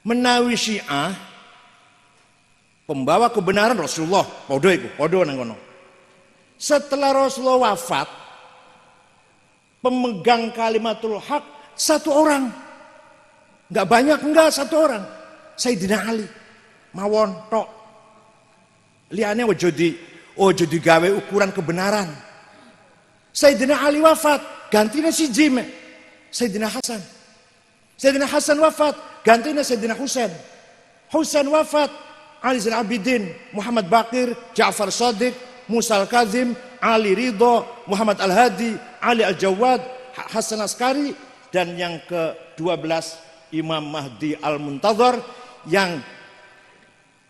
Menawi Syiah pembawa kebenaran Rasulullah, podo nang kono. Setelah Rasulullah wafat, pemegang kalimatul haq satu orang. Enggak banyak, enggak, satu orang. Sayyidina Ali. Mawon tok. Liane ojo digawe ukuran kebenaran. Sayyidina Ali wafat, gantinya si Jime. Sayyidina Hasan. Sayyidina Hasan wafat, gantinya Sayyidina Husain. Husain wafat, Ali Zain Abidin, Muhammad Baqir, Ja'far Shadiq, Musa Al-Kazim, Ali Ridho, Muhammad Al-Hadi, Ali Al-Jawad, Hasan Askari, dan yang ke-12 Imam Mahdi Al-Muntazar yang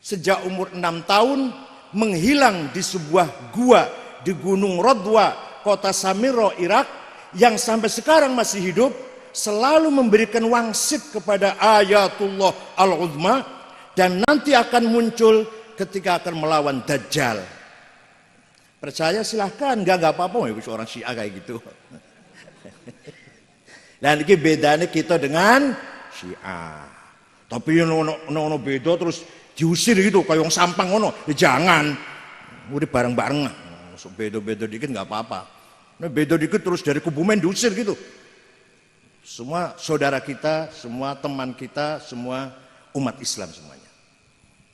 sejak umur 6 tahun menghilang di sebuah gua di Gunung Rodwa, kota Samiro, Irak, yang sampai sekarang masih hidup, selalu memberikan wangsit kepada Ayatullah Al-Uzma, dan nanti akan muncul ketika akan melawan Dajjal. Percaya silahkan, enggak apa-apa ya orang Syiah kayak gitu. Dan ini bedanya kita dengan Syiah. Tapi ono beda terus diusir gitu kayak orang sampang ono. Ya jangan. Udah bareng-bareng. Masuk beda-beda dikit enggak apa-apa. Nah, beda dikit terus dari Kebumen diusir gitu. Semua saudara kita, semua teman kita, semua umat Islam semuanya.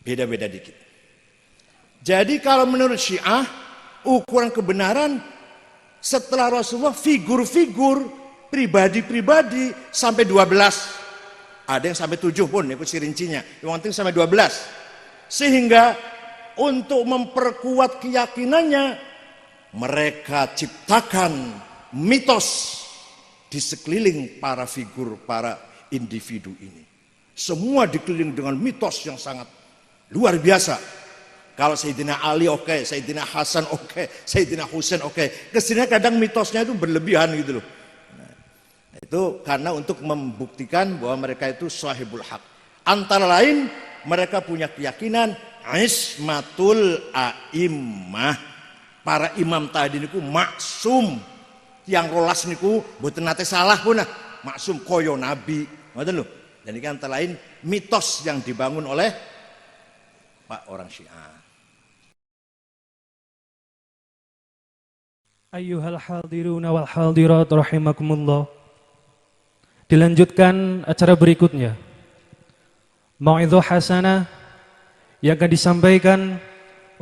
Beda-beda dikit. Jadi kalau menurut Syiah, ukuran kebenaran setelah Rasulullah figur-figur pribadi-pribadi sampai 12. Ada yang sampai 7 pun, itu rincinya. Yang penting sampai 12. Sehingga untuk memperkuat keyakinannya, mereka ciptakan mitos di sekeliling para figur, para individu ini. Semua dikelilingi dengan mitos yang sangat luar biasa. Kalau Sayyidina Ali oke, Sayyidina Hasan oke, Sayyidina Husain oke. Kesini kadang mitosnya itu berlebihan gitu loh. Nah, itu karena untuk membuktikan bahwa mereka itu sahibul haq. Antara lain mereka punya keyakinan ismatul a'immah. Para imam tadi niku maksum. Yang rolas niku mboten nate salah pun maksum koyo nabi, ngoten lho. Dan ini antara lain mitos yang dibangun oleh Pak orang Syiah. Ayyuhal hadiruna wal hadirat rahimakumullah. Dilanjutkan acara berikutnya. Mau'idhah hasanah yang akan disampaikan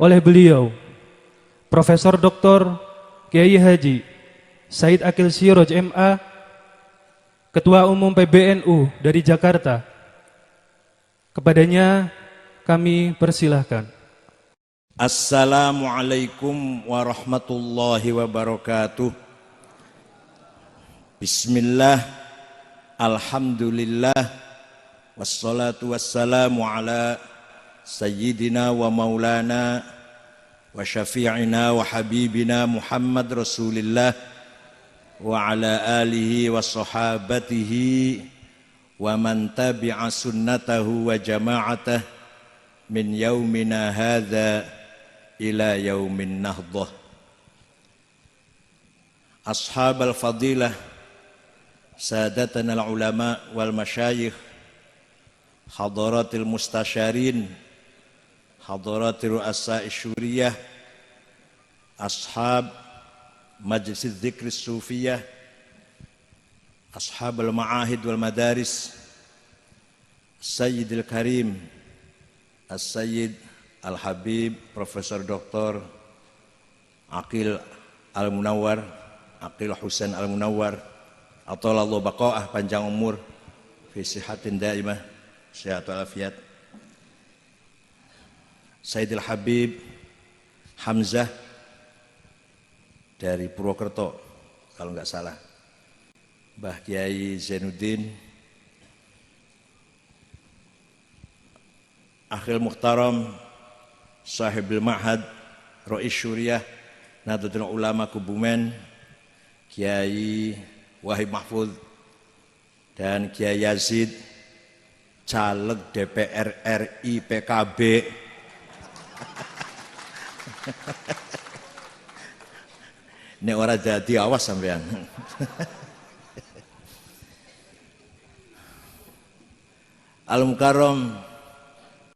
oleh beliau Profesor Dr. Kiai Haji Said Akil Siroj MA, Ketua Umum PBNU dari Jakarta. Kepadanya kami persilahkan. Assalamualaikum warahmatullahi wabarakatuh. Bismillah, alhamdulillah, wassalatu wassalamu ala sayyidina wa maulana wa syafi'ina wa habibina Muhammad Rasulillah wa ala alihi wa sahabatihi wa man tabi'a sunnatahu wa jama'atah min yaumina hadha ila yaumin nahdah. Ashab al-fadilah, sadatana al-ulama wal masyayikh, hadaratil mustasyarin, hadaratil ru'asa isyuriyah, ashab Majlis Dzikr Sufiyah, Ashab al-Ma'ahid wal Madaris, Sayyidil Karim, As-Sayyid Al-Habib Profesor Dr. Aqil Al-Munawwar, Aqil Husain Al-Munawwar, atalallahu baqa'ah, panjang umur, fi sihatin daimah, sehat walafiat. Sayyidil Habib Hamzah dari Purwokerto kalau nggak salah, Mbah Kiai Zainuddin, Akhil Muhtaram Sahibul Ma'had Rois Syuriah Nahdlatul Ulama Kebumen, Kiai Wahib Mahfud, dan Kiai Yazid caleg DPR RI PKB. Nek ora jadi awas sampean. Al-Mukarram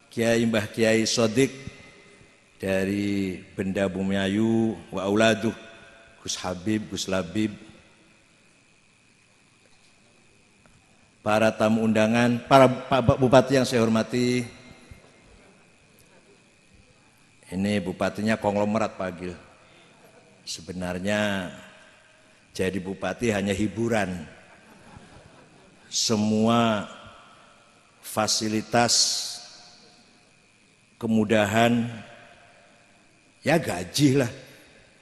Kiai Mbah Kiai Sodik dari Benda Bumiayu wa Auladuh, Gus Habib, Gus Labib, para tamu undangan, para Pak Bupati yang saya hormati. Ini bupatinya konglomerat Pak Agil. Sebenarnya jadi bupati hanya hiburan. Semua fasilitas, kemudahan, ya gaji lah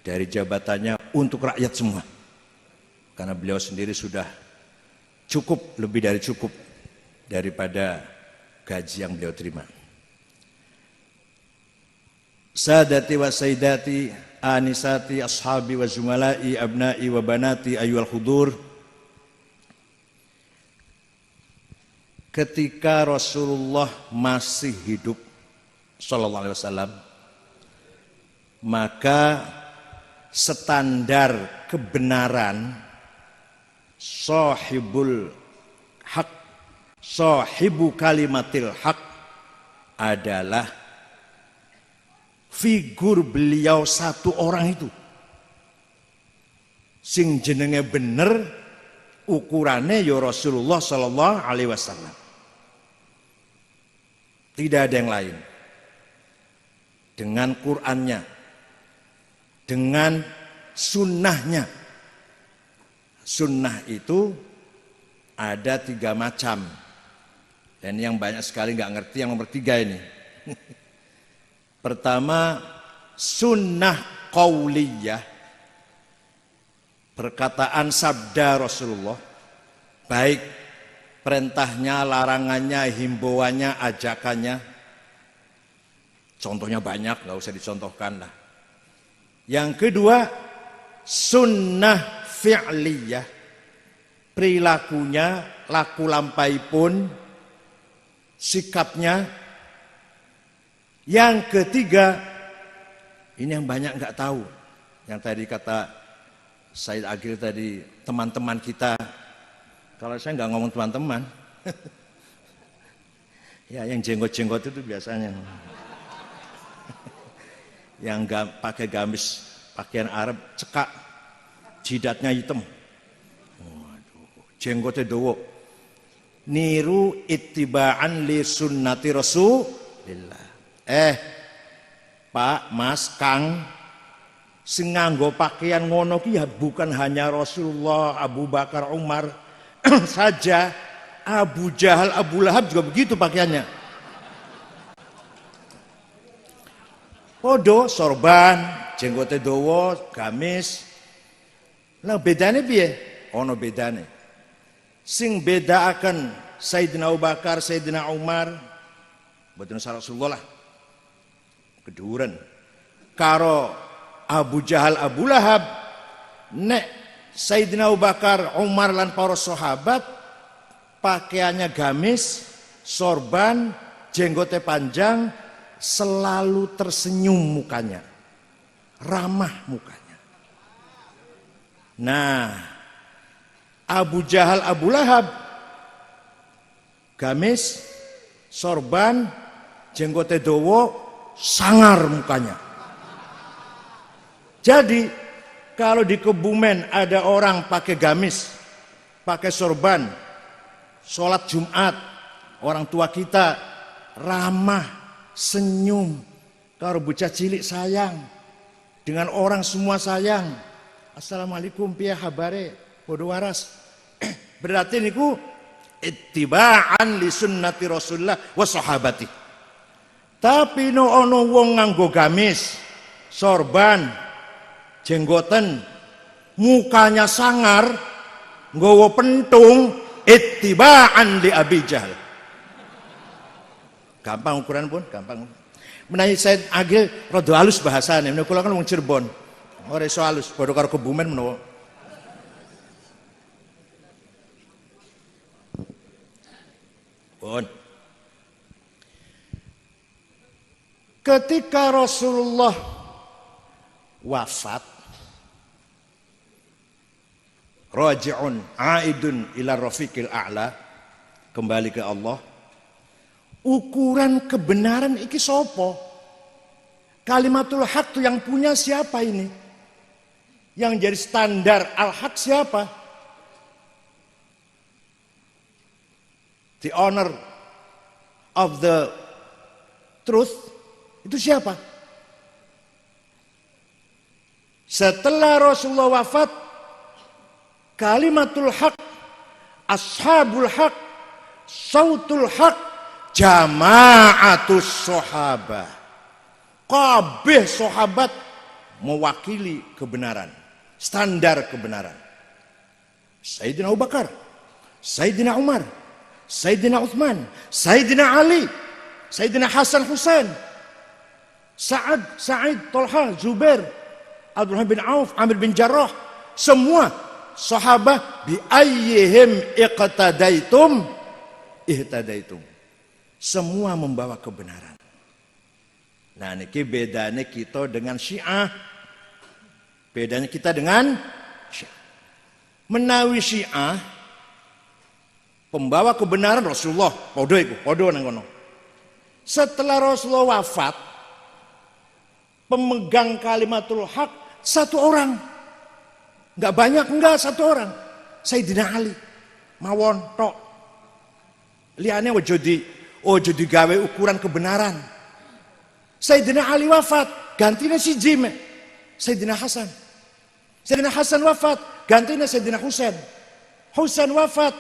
dari jabatannya untuk rakyat semua. Karena beliau sendiri sudah cukup, lebih dari cukup daripada gaji yang beliau terima. Sadati wa sayyidati, anisati, ashabi wa zumalai, abnai wa banati, ayyuhal hudur. Ketika Rasulullah masih hidup sallallahu alaihi wasallam, maka standar kebenaran sahibul haq, sahibu kalimatil haq adalah figur beliau satu orang itu sing jenenge bener, ukurannya ya Rasulullah sallallahu alaihi wasallam. Tidak ada yang lain. Dengan Qur'annya, dengan sunnahnya. Sunnah itu ada 3 macam, dan yang banyak sekali nggak ngerti yang nomor 3 ini. Pertama, sunnah qauliyah, perkataan sabda Rasulullah, baik perintahnya, larangannya, himbauannya, ajakannya. Contohnya banyak, nggak usah dicontohkan lah. Yang kedua, sunnah fi'liyah, perilakunya, laku lampai pun, sikapnya. Yang ketiga, ini yang banyak nggak tahu. Yang tadi kata Said Agil tadi, teman-teman kita. Kalau saya nggak ngomong teman-teman, ya yang jenggot-jenggot itu biasanya. Yang nggak pakai gamis, pakaian Arab, cekak, jidatnya hitam. Waduh, jenggotnya dowo. Niru ittiba'an li sunnati Rasulillah. Pak, Mas, Kang, sing nganggo pakaian ngono ki ya bukan hanya Rasulullah, Abu Bakar, Umar saja. Abu Jahal, Abu Lahab juga begitu pakaiannya. Podo, sorban, jenggote dawa, gamis. Lah bedane piye? Ono bedane. Sing beda akan Sayyidina Abu Bakar, Sayyidina Umar, mboten Rasulullah lah. Keduren karo Abu Jahal, Abu Lahab, nek Sayyidina Abu Bakar, Umar lan para sahabat pakaiannya gamis, sorban, jenggote panjang, selalu tersenyum mukanya, ramah mukanya. Nah, Abu Jahal, Abu Lahab, gamis, sorban, jenggote dawa, sangar mukanya. Jadi kalau di Kebumen ada orang pakai gamis, pakai sorban, sholat Jumat, orang tua kita ramah, senyum. Kalau bocah cilik sayang, dengan orang semua sayang. Assalamualaikum piye habare, podo waras. Berarti niku ittiba'an li sunnati Rasulullah wa sahabati. Tapi no ono wong nganggo gamis, sorban, jenggoten, mukanya sangar, nggawa pentung, ittiba'an li Abi Jahal. Gampang ukuran pun, gampang. Menawi Said Agil rada halus bahasane, menawa kula kan wong Cirebon. Ora iso halus, padha karo Kebumen menawa. Pun. Ketika Rasulullah wafat, raji'un aidun ila rafiqil a'la, kembali ke Allah, ukuran kebenaran iki sopo? Kalimatul haq itu yang punya siapa ini? Yang jadi standar al-haq siapa? The honor of the truth itu siapa? Setelah Rasulullah wafat, kalimatul haq, ashabul haq, sautul haq, jama'atus sahabah. Kabeh sahabat mewakili kebenaran, standar kebenaran. Sayyidina Abu Bakar, Sayyidina Umar, Sayyidina Uthman, Sayyidina Ali, Sayyidina Hasan Husain, Sa'id, Talha, Zubair, Abdurrahman bin Auf, Amir bin Jarrah, semua sahabat bi ayyihim iqtadaitum ihtadaitum. Semua membawa kebenaran. Nah, niki bedanya kita dengan Syiah. Bedanya kita dengan Syiah. Menawi Syiah pembawa kebenaran Rasulullah, podo nang kono. Setelah Rasulullah wafat, pemegang kalimatul haq satu orang. Enggak banyak, enggak, satu orang. Sayyidina Ali. Mawon tok. Liane ojo digawe ukuran kebenaran. Sayyidina Ali wafat, gantinya si Jim. Sayyidina Hasan. Sayyidina Hasan wafat, gantinya Sayyidina Husain. Husain wafat,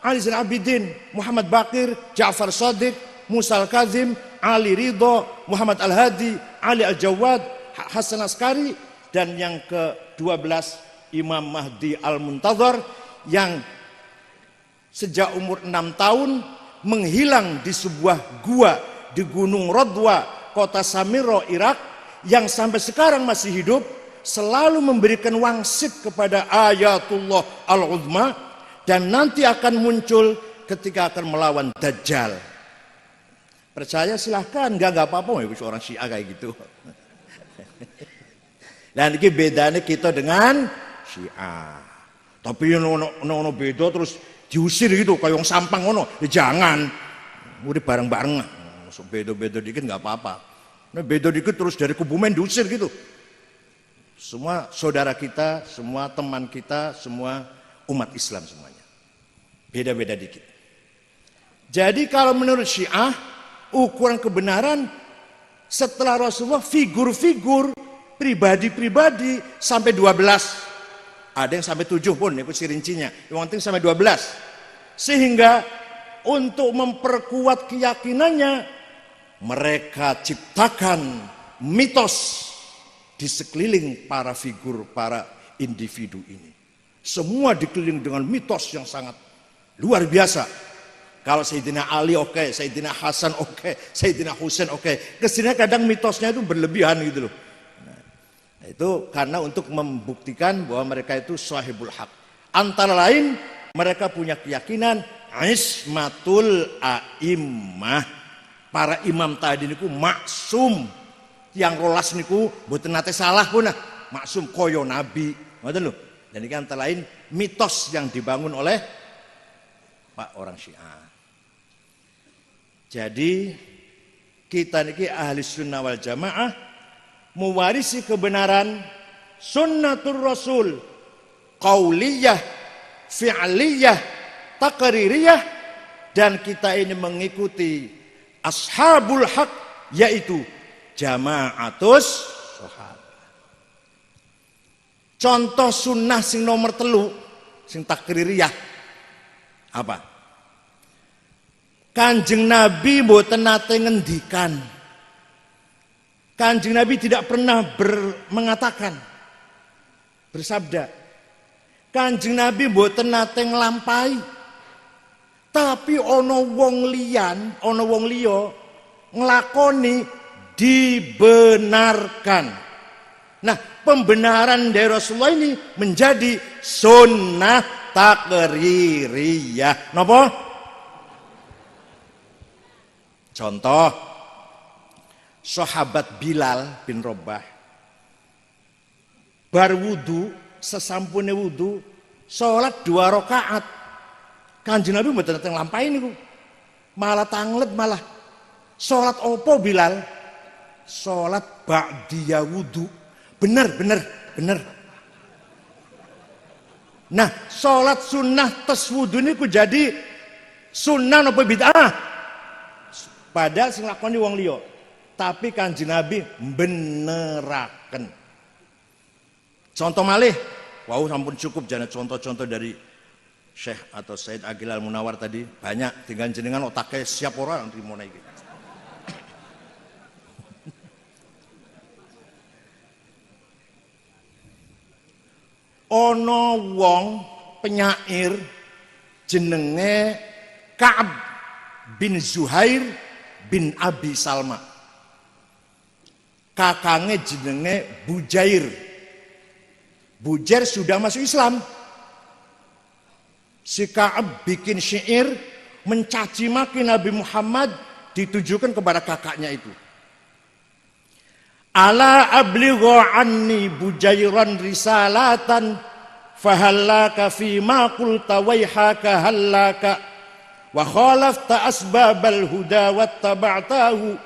Ali Zain Abidin, Muhammad Baqir, Ja'far Shadiq, Musa Al-Kazim, Ali Ridho, Muhammad Al-Hadi, Ali Al-Jawad, Hasan Askari, dan yang ke-12 Imam Mahdi Al-Muntadhar yang sejak umur 6 tahun menghilang di sebuah gua di Gunung Rodwa, kota Samiro, Irak, yang sampai sekarang masih hidup, selalu memberikan wangsit kepada Ayatullah Al-Uzma, dan nanti akan muncul ketika akan melawan Dajjal. Percaya silahkan, enggak apa-apa ya orang Syiah kayak gitu. Dan ini bedanya kita dengan Syiah. Tapi ono beda terus diusir gitu kayak orang sampang ono. Ya jangan. Udah bareng-bareng. Masuk beda-beda dikit nggak apa-apa. Nah, beda dikit terus dari Kebumen diusir gitu. Semua saudara kita, semua teman kita, semua umat Islam semuanya. Beda-beda dikit. Jadi kalau menurut Syiah, ukuran kebenaran setelah Rasulullah figur-figur pribadi-pribadi sampai 12. Ada yang sampai 7 pun, itu rincinya. Yang penting sampai 12. Sehingga untuk memperkuat keyakinannya, mereka ciptakan mitos di sekeliling para figur, para individu ini. Semua dikelilingi dengan mitos yang sangat luar biasa. Kalau Sayyidina Ali oke, Sayyidina Hasan oke, Sayyidina Husain oke. Kesini kadang mitosnya itu berlebihan gitu loh. Nah, itu karena untuk membuktikan bahwa mereka itu sahibul haq. Antara lain mereka punya keyakinan ismatul a'immah. Para imam tadi niku maksum, yang rolas niku mboten nate salah pun maksum koyo nabi, ngoten lho. Dan ini antara lain mitos yang dibangun oleh Pak orang Syiah. Jadi kita niki ahli sunnah wal jamaah mewarisi kebenaran sunnatul rasul qauliyah, fi'liyah, taqririyah, dan kita ini mengikuti ashabul haq, yaitu jama'atus sahabat. Contoh sunnah sing nomor 3 sing takririyah apa? Kanjeng Nabi mboten nate ngendikan. Kanjeng Nabi tidak pernah mengatakan, bersabda. Kanjeng Nabi mboten nate nglampahi. Tapi ono wong liya nglakoni dibenarkan. Nah, pembenaran dari Rasulullah ini menjadi sunnah takririyah. Napa? Contoh, sahabat Bilal bin Rabah bar wudu, sesampune wudu, sholat 2 rakaat. Kanjeng Nabi mboten teng lampahi niku. Malah tanglet malah Sholat opo Bilal? Sholat ba'diya wudu. Bener. Nah, sholat sunnah tes wudu ini ku jadi sunnah apa bid'ah? Padahal sing lakoni wong liya. Tapi Kanjeng Nabi beneraken. Contoh malih, wow sampun cukup jane contoh-contoh dari Syekh atau Said Aqil Al-Munawar tadi banyak, tinggal jenengan otaknya siap ora nrimo iki. Ono wong penyair jenenge Ka'ab bin Zuhair bin Abi Salma. Kakangnya jenenge Bujair. Bujair sudah masuk Islam. Si Ka'ab bikin syair mencaci maki Nabi Muhammad ditujukan kepada kakaknya itu. Ala ablighu anni Bujairan risalatan fahallaka fima qulta waihaka hallaka wa khalafta asbabal huda wattaba'tahu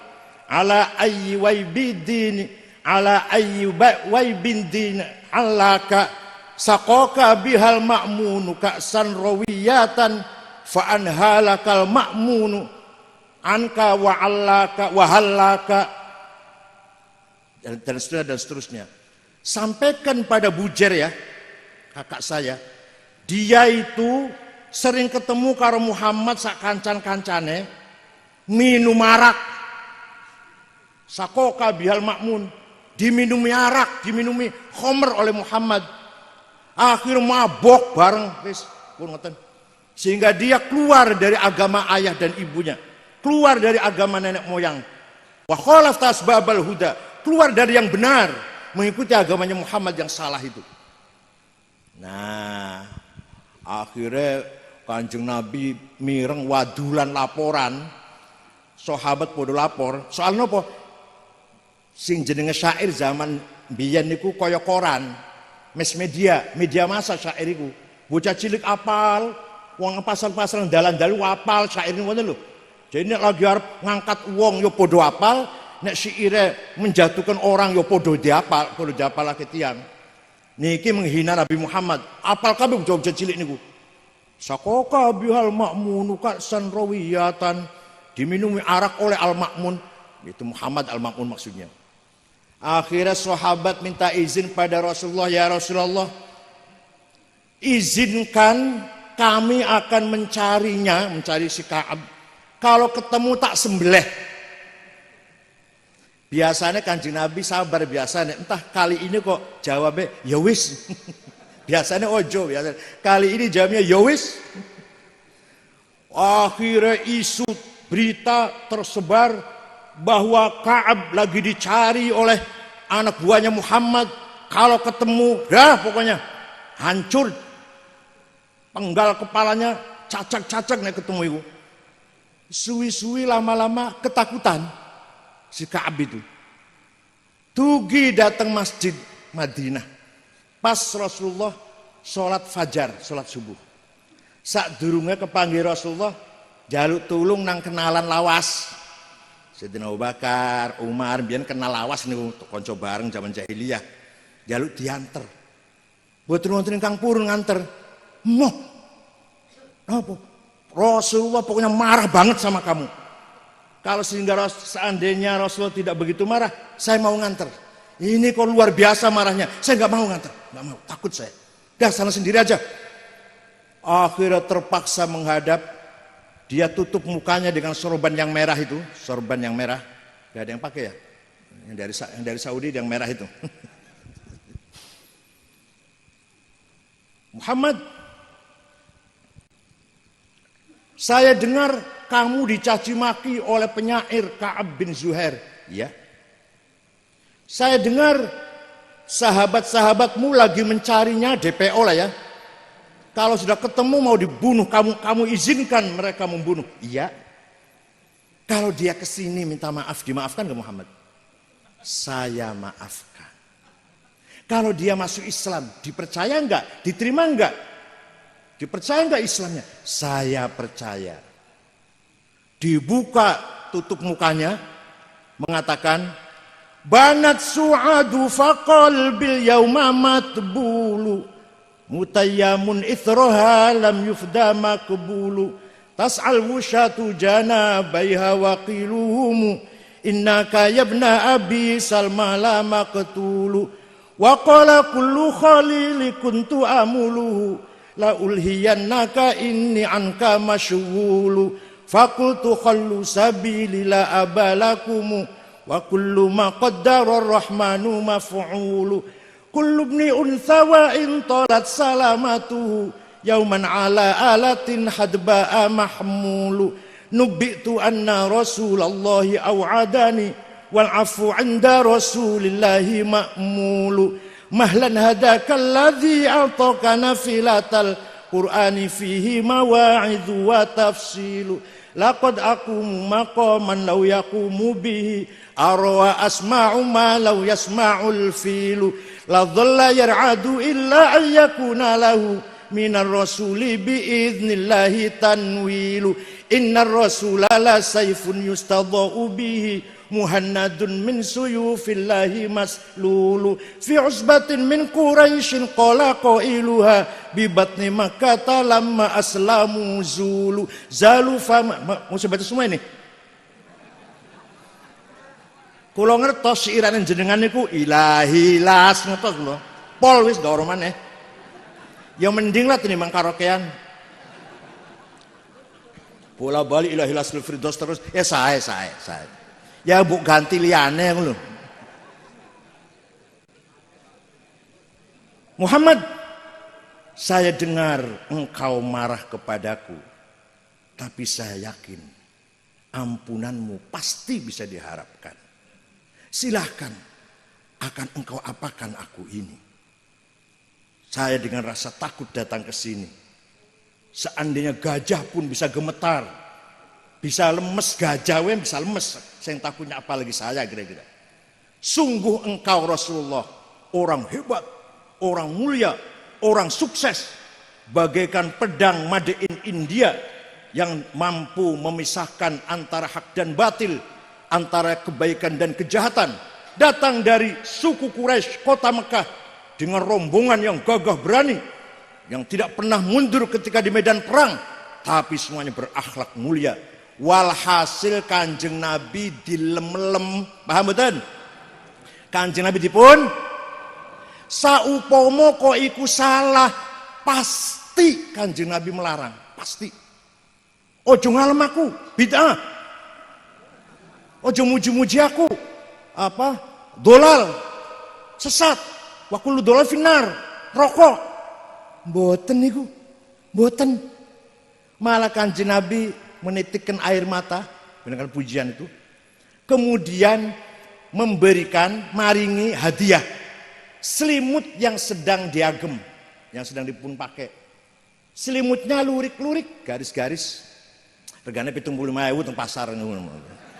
ala ayyi waybidin ala ayyi waybindin allaka saqaka bihal ma'munu ka'san rawiyatan fa anhalakal ma'munu anka wa allaka wa hallaka dan seterusnya. Sampaikan pada Bujair ya, kakak saya, dia itu sering ketemu karo Muhammad sak kancan-kancane minum arak. Sakoka bihal makmun, diminumi arak, diminumi khomer oleh Muhammad. Akhir mabok bareng wis pun ngoten. Sehingga dia keluar dari agama ayah dan ibunya, keluar dari agama nenek moyang. Wa khalafta asbabal huda, keluar dari yang benar, mengikuti agamanya Muhammad yang salah itu. Nah, akhirnya Kanjeng Nabi mireng wadulan laporan, sahabat podo lapor, soal nopo? Sing jenenge syair zaman biyen niku kaya koran, media massa syair iku. Bocah cilik apal, wong pasar-pasar dalan-dalu apal syair niku ngoten lho. Jadi nek lagi arep ngangkat wong ya podo apal, nek syaire menjatuhkan orang ya podo diapal lagi tiang. Niki menghina Nabi Muhammad. Apal kabeh bocah cilik niku. Sakoka bihal ma'munu ka'san rawiyatan, diminumi arak oleh al-ma'mun. Itu Muhammad al-ma'mun maksudnya. Akhirnya sahabat minta izin pada Rasulullah, ya Rasulullah, izinkan kami akan mencarinya, mencari si Ka'ab. Kalau ketemu tak sembelih. Biasanya Kanjeng Nabi sabar biasanya. Entah kali ini kok jawabnya ya wis. Biasanya ojo biasanya. Kali ini jawabnya ya wis. Akhirnya isu berita tersebar bahwa Ka'ab lagi dicari oleh anak buahnya Muhammad. Kalau ketemu, dah pokoknya hancur. Penggal kepalanya cacak-cacak nih ketemu itu. Suwi-suwi lama-lama ketakutan si Ka'ab itu. Tugi datang masjid Madinah. Pas Rasulullah sholat fajar, sholat subuh. Sak durungnya kepanggil Rasulullah, jaluk tulung nang kenalan lawas. Sayyidina Abu Bakar, Umar, biyen kenal lawas nih konco bareng zaman jahiliyah. Jaluk dianter. Mboten wonten ingkang purun nganter. Moh. Apa? Rasulullah pokoknya marah banget sama kamu. Kalau sehingga seandainya Rasulullah tidak begitu marah, saya mau nganter. Ini kok luar biasa marahnya. Saya nggak mau nganter, nggak mau, takut saya. Dah sana sendiri aja. Akhirnya terpaksa menghadap. Dia tutup mukanya dengan sorban yang merah itu, sorban yang merah. Gak ada yang pakai ya? Yang dari Saudi yang merah itu. Muhammad, saya dengar kamu dicaci maki oleh penyair Ka'ab bin Zuhair. Ya. Saya dengar sahabat-sahabatmu lagi mencarinya, DPO lah ya. Kalau sudah ketemu mau dibunuh, kamu izinkan mereka membunuh. Iya. Kalau dia kesini minta maaf, dimaafkan ke Muhammad? Saya maafkan. Kalau dia masuk Islam, dipercaya enggak? Diterima enggak? Dipercaya enggak Islamnya? Saya percaya. Dibuka tutup mukanya, mengatakan, banat su'adu faqal bil yauma matbulu mutayyamun ithroha lam yufda makbulu tas'al wushatu janabaiha waqiluhumu innaka yabna abi salma la maqtulu wa qala kullu khalili kuntu amuluhu la ulhiyannaka inni anka masyghulu faqultu khallu sabili la abalakumu wa kullu ma qaddara ar-rahmanu maf'ulu kullu ibni untha wa in talat salamatuhu yauman ala alatin hadba'a mahmulu nubbitu anna rasulallahi aw'adani wal afu 'inda rasulillahi ma'mulu mahlan hadaka alladhi ataka nafilatal qur'ani fihi mawa'idhu wa tafsilu laqad aqumu maqaman law yaqumu bihi arwa asma'u ma law yasma'ul filu la dhalla yar'adu illa an yakuna lahu minar rasuli bi'idnillahi tanwilu innar rasula la sayfun yustadha'u bihi muhannadun min suyufillahi maslulu fi usbatin min quraisyin qala qailuha bi batni makkah lamma aslamu zulu zalu fama mau baca semua ini. Kula ngertos syairane jenengan niku ilahi las ngertos lho. Pol wis gak ora maneh. Ya mending lah tinimbang karaokean. Bola bali ilahi las firdaus terus ya sae. Ya mbok ganti liyane ngono lho. Muhammad, saya dengar engkau marah kepadaku, tapi saya yakin ampunanmu pasti bisa diharapkan. Silahkan, akan engkau apakan aku ini? Saya dengan rasa takut datang ke sini. Seandainya gajah pun bisa gemetar, bisa lemes, gajah bisa lemes. Saya takutnya apalagi saya kira-kira. Sungguh engkau Rasulullah, orang hebat, orang mulia, orang sukses, bagaikan pedang made in India yang mampu memisahkan antara hak dan batil, antara kebaikan dan kejahatan, datang dari suku Quraisy kota Mekah dengan rombongan yang gagah berani, yang tidak pernah mundur ketika di medan perang, tapi semuanya berakhlak mulia. Walhasil Kanjeng Nabi dilem-lem, paham betul? Kanjeng Nabi dipun saupomo kok iku salah, pasti Kanjeng Nabi melarang, pasti. Ojo ngalem aku, bid'ah. Ojo muji-muji aku, apa? Dolal, sesat, wa kullu dolal finnar, rokok. Mboten niku, mboten. Malah Kanjeng Nabi menitikkan air mata dengan pujian itu. Kemudian memberikan, maringi hadiah selimut yang sedang diagem, yang sedang dipun pakai. Selimutnya lurik-lurik, garis-garis. Regane 75.000 teng pasar ngono.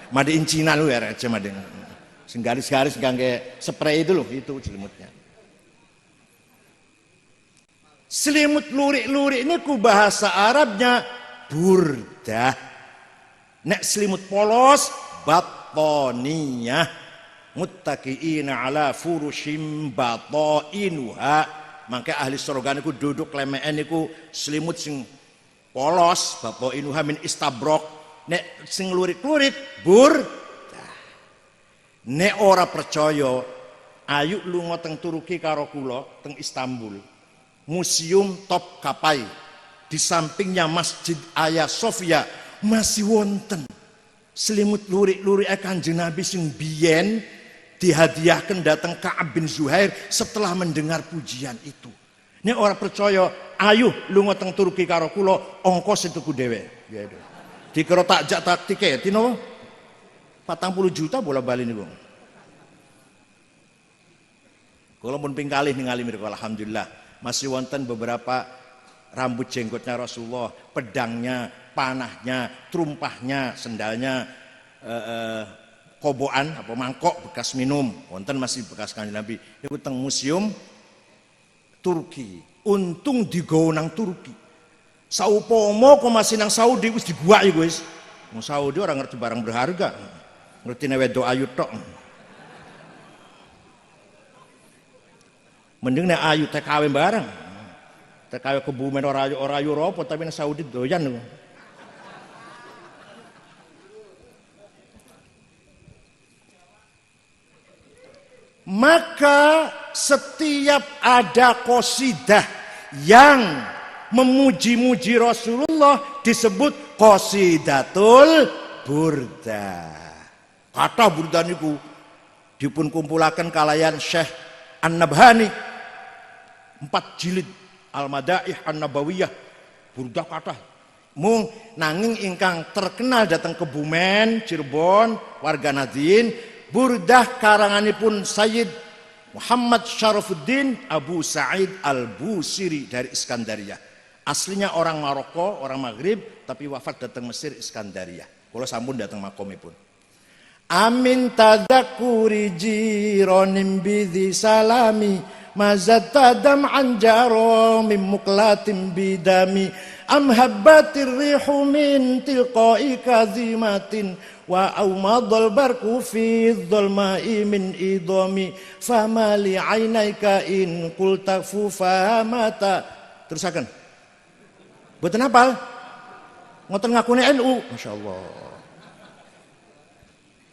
Made in Cina lu ya aja made. Sing garis-garis ngangge spray itu loh, itu selimutnya. Selimut lurik-lurik ini ku bahasa Arabnya burdah. Nek selimut polos batoniyah muttaqiina ala furushim batainuha. Maka ahli surga niku duduk lemeken niku selimut sing polos batainuha min istabrok. Nek sing lurik-lurik burdah. Nek ora percaya, ayo lunga teng Turki karo kula teng Istanbul. Museum Topkapi. Di sampingnya Masjid Hagia Sophia masih wonten selimut lurik-lurik Kanjeng Nabi sing biyen dihadiahkan datang Ka'ab bin Zuhair setelah mendengar pujian itu. Nek ora percaya, ayo lunga teng Turki karo kula, ongkos itu ku dhewe. Dikira tak tiketi napa? 40 juta bola-bali niku. Kula pun ping kalih ningali mriku alhamdulillah. Masih wonten beberapa rambut jenggotnya Rasulullah, pedangnya, panahnya, trumpahnya, sendalnya, kobokan apa mangkok bekas minum, wonten masih bekas Kanjeng Nabi. Niku teng museum Turki. Untung digawa nang Turki. Saupomo kok masih nang Saudi wis dibuak iku wis. Wong Saudi orang ngerti barang berharga. Ngerti wedok ayu tok. Mending nek ayu TKW barang. TKW Kebumen ora ayu apa tapi nek Saudi doyan. Maka setiap ada qasidah yang memuji-muji Rasulullah disebut qasidatul burda. Kata burda niku dipun kumpulaken kalayan Syekh An-Nabhani 4 jilid Al-Madaih An-Nabawiyah burda kata mung nanging ingkang terkenal dateng Kebumen Cirebon warga Nadien burdah karanganipun Sayyid Muhammad Syarafuddin Abu Sa'id Al-Busiri dari Iskandaria. Aslinya orang Maroko, orang Maghrib, tapi wafat datang Mesir Iskandaria. Kalau sampun datang makomipun. Amin tadakuri jironim bidhi salami mazat tadam anjaro min muklatim bidami am habbatir rihu min tilqai kazimatin wa aumadul barku fi dhulma'i min idami fama li ainaika in qulta fufahamata. Terusakan mboten hafal ngoten ngakune NU masyaallah.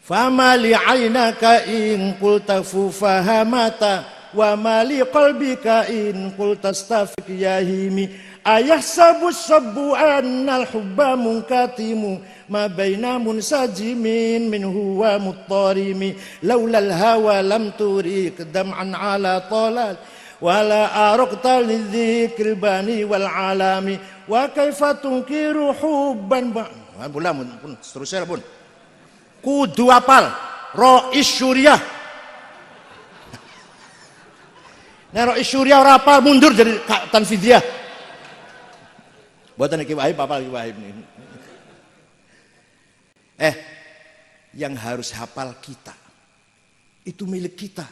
Fama li ainaka in qulta fufahamata wa ma li qalbika in qulta astafiq yahimi ayah sabus sabu annal hubba munkatimu ma baina munsajimin min huwa muttarimi laulal hawa lam turik dam'an ala talal wala araqta lidzikri bani wal alami wa kaifa tunkiru hubban bulan pun seterusnya pun kudu apal Rois Syuriah. Nah Rois Syuriah ora apal mundur jadi Tanfidiyah. Buatan Ki Wahib apal Ki Wahib nih. Yang harus hafal kita itu milik kita,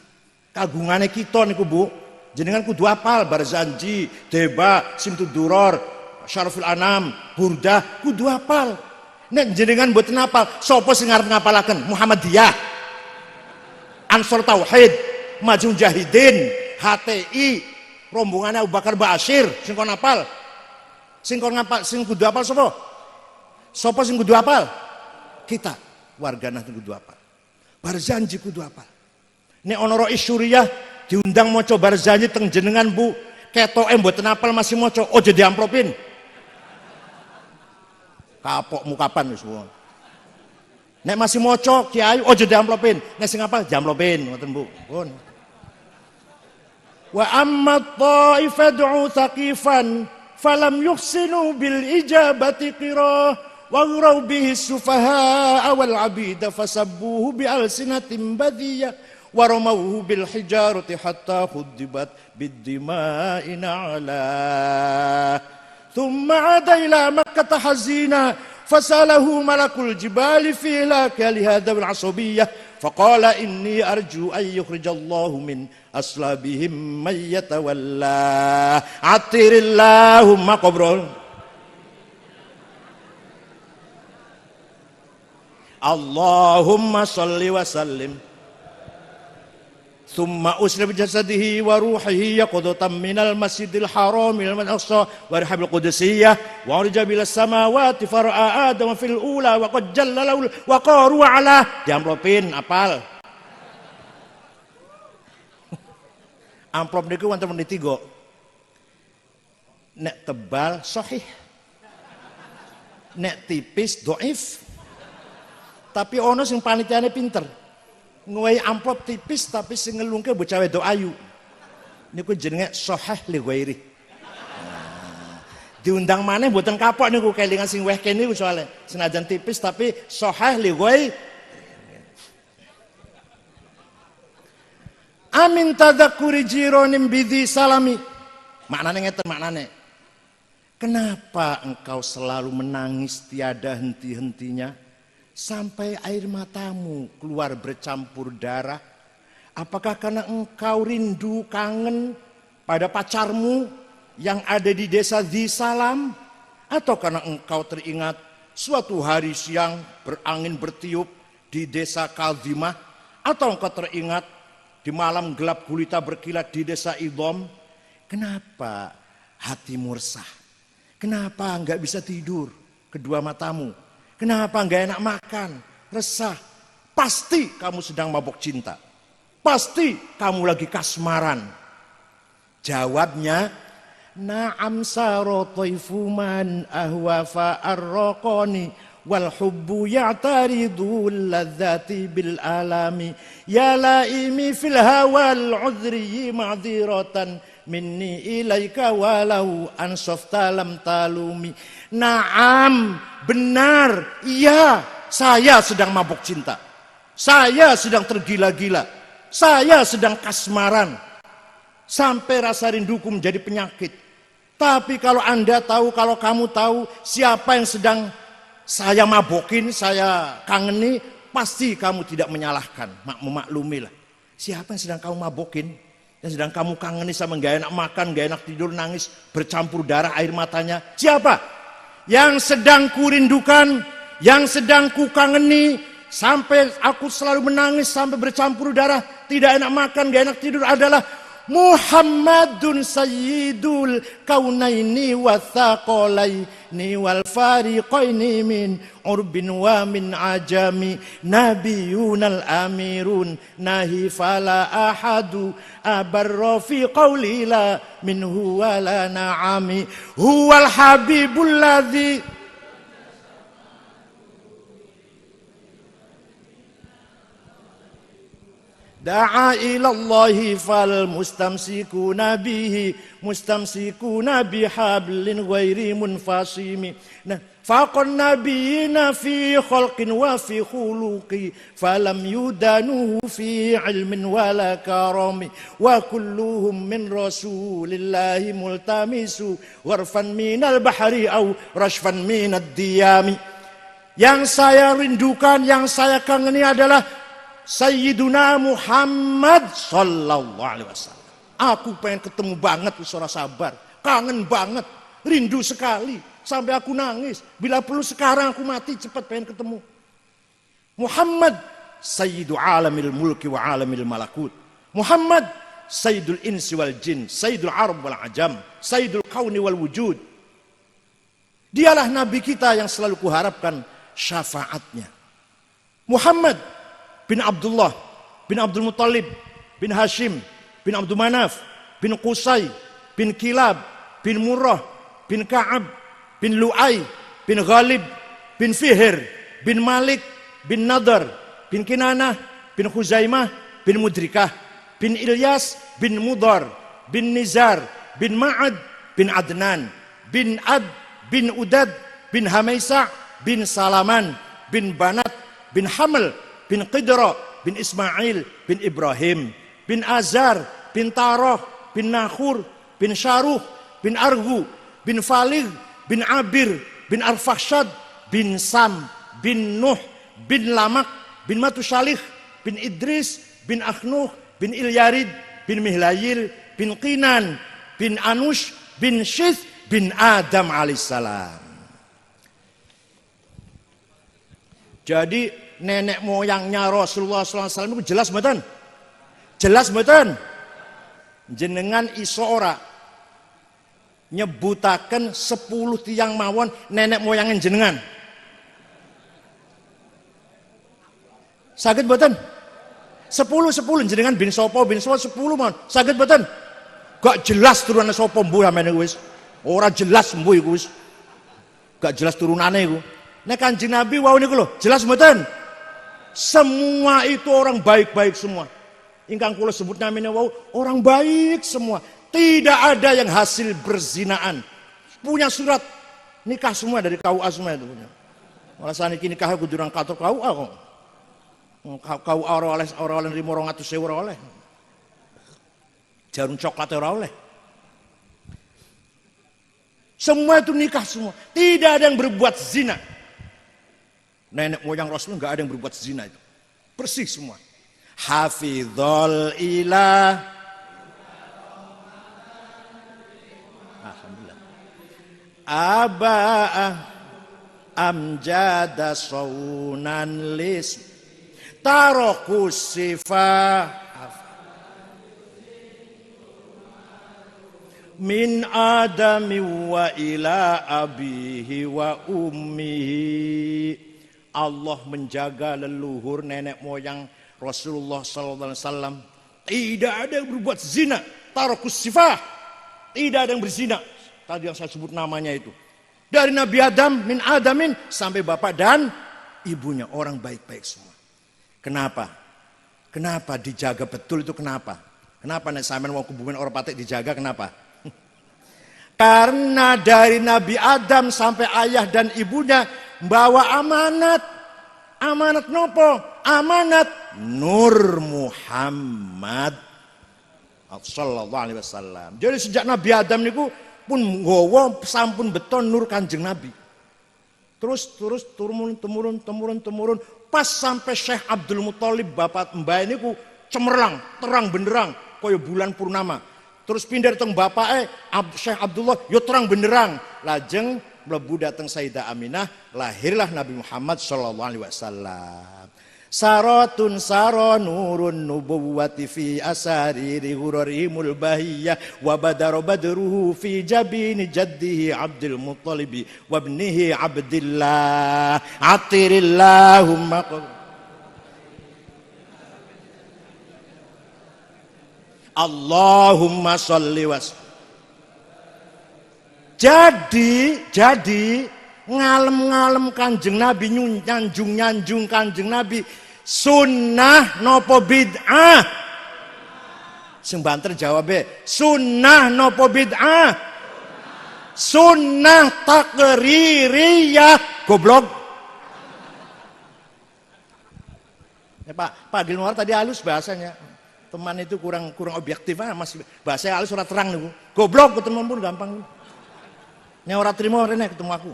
kagungannya kita niku Bu. Jenengan kudu hafal Barzanji, Deba, Simtuduror, Syaraful Anam, Burdah kudu hafal. Nek jenengan mboten hafal, sapa sing arep ngapalaken? Muhammadiyah, Ansor Tauhid, Majun Jahidin, HTI, rombongannya Abu Bakar Ba'asyir sing kon hafal. Sing kon ngapal, sing kudu hafal sapa? Sapa sing kudu hafal? Kita, warga Nahdlatul kudu hafal. Barzanji kudu hafal. Nek ana Rois Syuriah diundang maca Barzanji teng jenengan Bu, ketoke mboten hafal masih maca, ojo diamplopin. Kapok mukapan wis. Nek masih maca Kiai ojo diamplopin. Nek sing hafal diamplopin ngoten Bu. Pun. Wa amma ta'ifad'u thaqifan falam yuhsinu bil ijabati qira wa ghraw bihi sufaha wal abida fasabbuhu bi alsinatin badiyah wa ramawhu bil hijarati hatta khuddibat bid dima'i na'la thumma 'ada ila makkah hazina fasalahu malakul jibali fi laka li hadha al asabiyyah faqala inni arju an yukhrijallahu min aslabihim may yatawalla atirillahumma qabrul Allahumma salli wa sallim thumma usri bi jasadihi wa ruhihi yaqudatan minal masjidil haramil aqsa wa rihabil qudsiyah wa urja bil samawati fara'a adam fil ula wa qad jalla lahu wa qaru ala diamplopin apal amplop niku wonten meniti go nek tebal sahih nek tipis dhaif tapi ono sing panitiane pinter ngowahi amplop tipis tapi sing ngelungke bocah wedok ayu niku jenenge sahih li ghairi. Diundang maneh mboten kapok niku kelingan sing weh kene soalnya senajan tipis tapi sahih li ghairi. Amin tadakuri jironim bidhi salami. Maknane ngeten maknane. Kenapa engkau selalu menangis tiada henti-hentinya? Sampai air matamu keluar bercampur darah. Apakah karena engkau rindu kangen pada pacarmu yang ada di desa Zisalam? Atau karena engkau teringat suatu hari siang berangin bertiup di desa Kaldimah, atau engkau teringat di malam gelap gulita berkilat di desa Idom? Kenapa hatimu resah? Kenapa enggak bisa tidur kedua matamu? Kenapa enggak enak makan? Resah. Pasti kamu sedang mabok cinta. Pasti kamu lagi kasmaran. Jawabnya, na'am saro taifu man ahwa fa'arraqani wal hubbu ya'taridu ladzati bil alami ya laimi fil hawal udri ma'dziratan minni ilaika walau ansafta lam talumi. Na'am, benar, iya, saya sedang mabuk cinta. Saya sedang tergila-gila. Saya sedang kasmaran. Sampai rasa rinduku menjadi penyakit. Tapi kalau Anda tahu, kalau kamu tahu siapa yang sedang saya mabokin, saya kangeni, pasti kamu tidak menyalahkan. Memaklumilah. Siapa yang sedang kamu mabokin? Yang sedang kamu kangeni sama gak enak makan, gak enak tidur, nangis, bercampur darah air matanya. Siapa? Yang sedang kurindukan, yang sedang kukangeni, sampai aku selalu menangis, sampai bercampur darah, tidak enak makan, gak enak tidur adalah Muhammadun sayyidul kaunaini wa thaqalaini wal fariqaini min urbin wa min ajami nabiyunal amirun nahi fala ahadu abarra fi qawli la minhu wa la na'ami huwal habibul ladzi da'a ilallahi fal mustamsikuna bihi mustamsikuna bihablin ghairi munfasimi. Nah, faqan nabiyina fi khalqin wa fi khuluqi falam yudanuhu fi ilmin wala karami wa kulluhum min rasulillahi multamisu warfan minal bahri au rashfan minad diyami. Yang saya rindukan, yang saya kangeni adalah Sayyiduna Muhammad sallallahu alaihi wasallam. Aku pengen ketemu banget, suara sabar. Kangen banget, rindu sekali. Sampai aku nangis. Bila perlu sekarang aku mati, cepat pengen ketemu. Muhammad Sayyidu alamil mulki wa alamil malakut. Muhammad Sayyidul insi wal jin, Sayyidul arab wal ajam, Sayyidul kauni wal wujud. Dialah Nabi kita yang selalu kuharapkan syafaatnya. Muhammad bin Abdullah, bin Abdul Muttalib, bin Hashim, bin Abdul Manaf, bin Qusay, bin Kilab, bin Murrah, bin Ka'ab, bin Lu'ay, bin Ghalib, bin Fihr, bin Malik, bin Nadar, bin Kinanah, bin Khuzaimah, bin Mudrikah, bin Ilyas, bin Mudar, bin Nizar, bin Ma'ad, bin Adnan, bin Ad, bin Udad, bin Hamaisa, bin Salaman, bin Banat, bin Haml, bin Qidra, bin Ismail, bin Ibrahim, bin Azar, bin Taroh, bin Nakhur, bin Syaruh, bin Argu, bin Falig, bin Abir, bin Arfahshad, bin Sam, bin Nuh, bin Lamak, bin Matushalih, bin Idris, bin Akhnuh, bin Ilyarid, bin Mihlayil, bin Qinan, bin Anush, bin Shith, bin Adam alaihissalam. Jadi nenek moyangnya Rasulullah SAW itu jelas mboten? Jelas mboten? Jenengan iso ora nyebutaken 10 tiang mawon nenek moyangin jenengan. Saged mboten? 10 jenengan bin sapa 10 mawon. Saged mboten? Gak jelas turunane sapa mbuh amene wis. Ora jelas mbuh iku wis. Gak jelas turunane iku. Nek Kanjeng Nabi wau niku lho, jelas mboten? Semua itu orang baik-baik semua. Ingkang kula sebut namanya wau orang baik semua. Tidak ada yang hasil berzinaan. Punya surat nikah semua dari KUA semua itu punya. Malah saniki nikah kudu nang kantor KUA kok. KUA ora oleh nrimo 200.000 ora oleh. Jarum coklat ora oleh. Semua itu nikah semua. Tidak ada yang berbuat zina. Nenek moyang Rasul nggak ada yang berbuat zina itu. Bersih semua. Hafizul ilah. Alhamdulillah. amjada saunan lis taroku sifah min adami wa ila abihi wa ummihi. Allah menjaga leluhur nenek moyang Rasulullah sallallahu alaihi wasallam. Tidak ada yang berbuat zina, tarokus sifah. Tidak ada yang berzina. Tadi yang saya sebut namanya itu. Dari Nabi Adam, min Adamin sampai bapak dan ibunya, orang baik-baik semua. Kenapa? Kenapa dijaga betul itu kenapa? Kenapa nek sampean mau hubungan orang patek dijaga kenapa? Karena dari Nabi Adam sampai ayah dan ibunya bawa amanat. Amanat nopo? Amanat Nur Muhammad sallallahu alaihi wasallam. Jadi sejak Nabi Adam niku pun nggawa sampun beton nur Kanjeng Nabi. Terus temurun pas sampai Syekh Abdul Muthalib bapak mbah niku cemerlang, terang benderang kaya bulan purnama. Terus pindah datang bapake Syekh Abdullah yo terang benderang. Lajeng mlebu datang Sayyidah Aminah, lahirlah Nabi Muhammad sallallahu alaihi wasallam. Saratun saro nurun nubuwati fi asariri hurarimul bahiyah wa badara badruhu fi jabini jaddihi Abdul Muttalib wa ibnihi Abdillah atirillahumma Allahumma sholli was. Jadi ngalem-ngalem Kanjeng Nabi, nyanjung Kanjeng Nabi, sunnah nopo bid'ah? Sing banter jawabe, sunnah nopo bid'ah? Sunnah takririyah, goblok. Ya, Pak Gilmar tadi halus bahasanya. Teman itu kurang objektif masih bahasa halus ora terang niku. Goblok ketemu pun gampang. Nek ora trimo rene ketemu aku.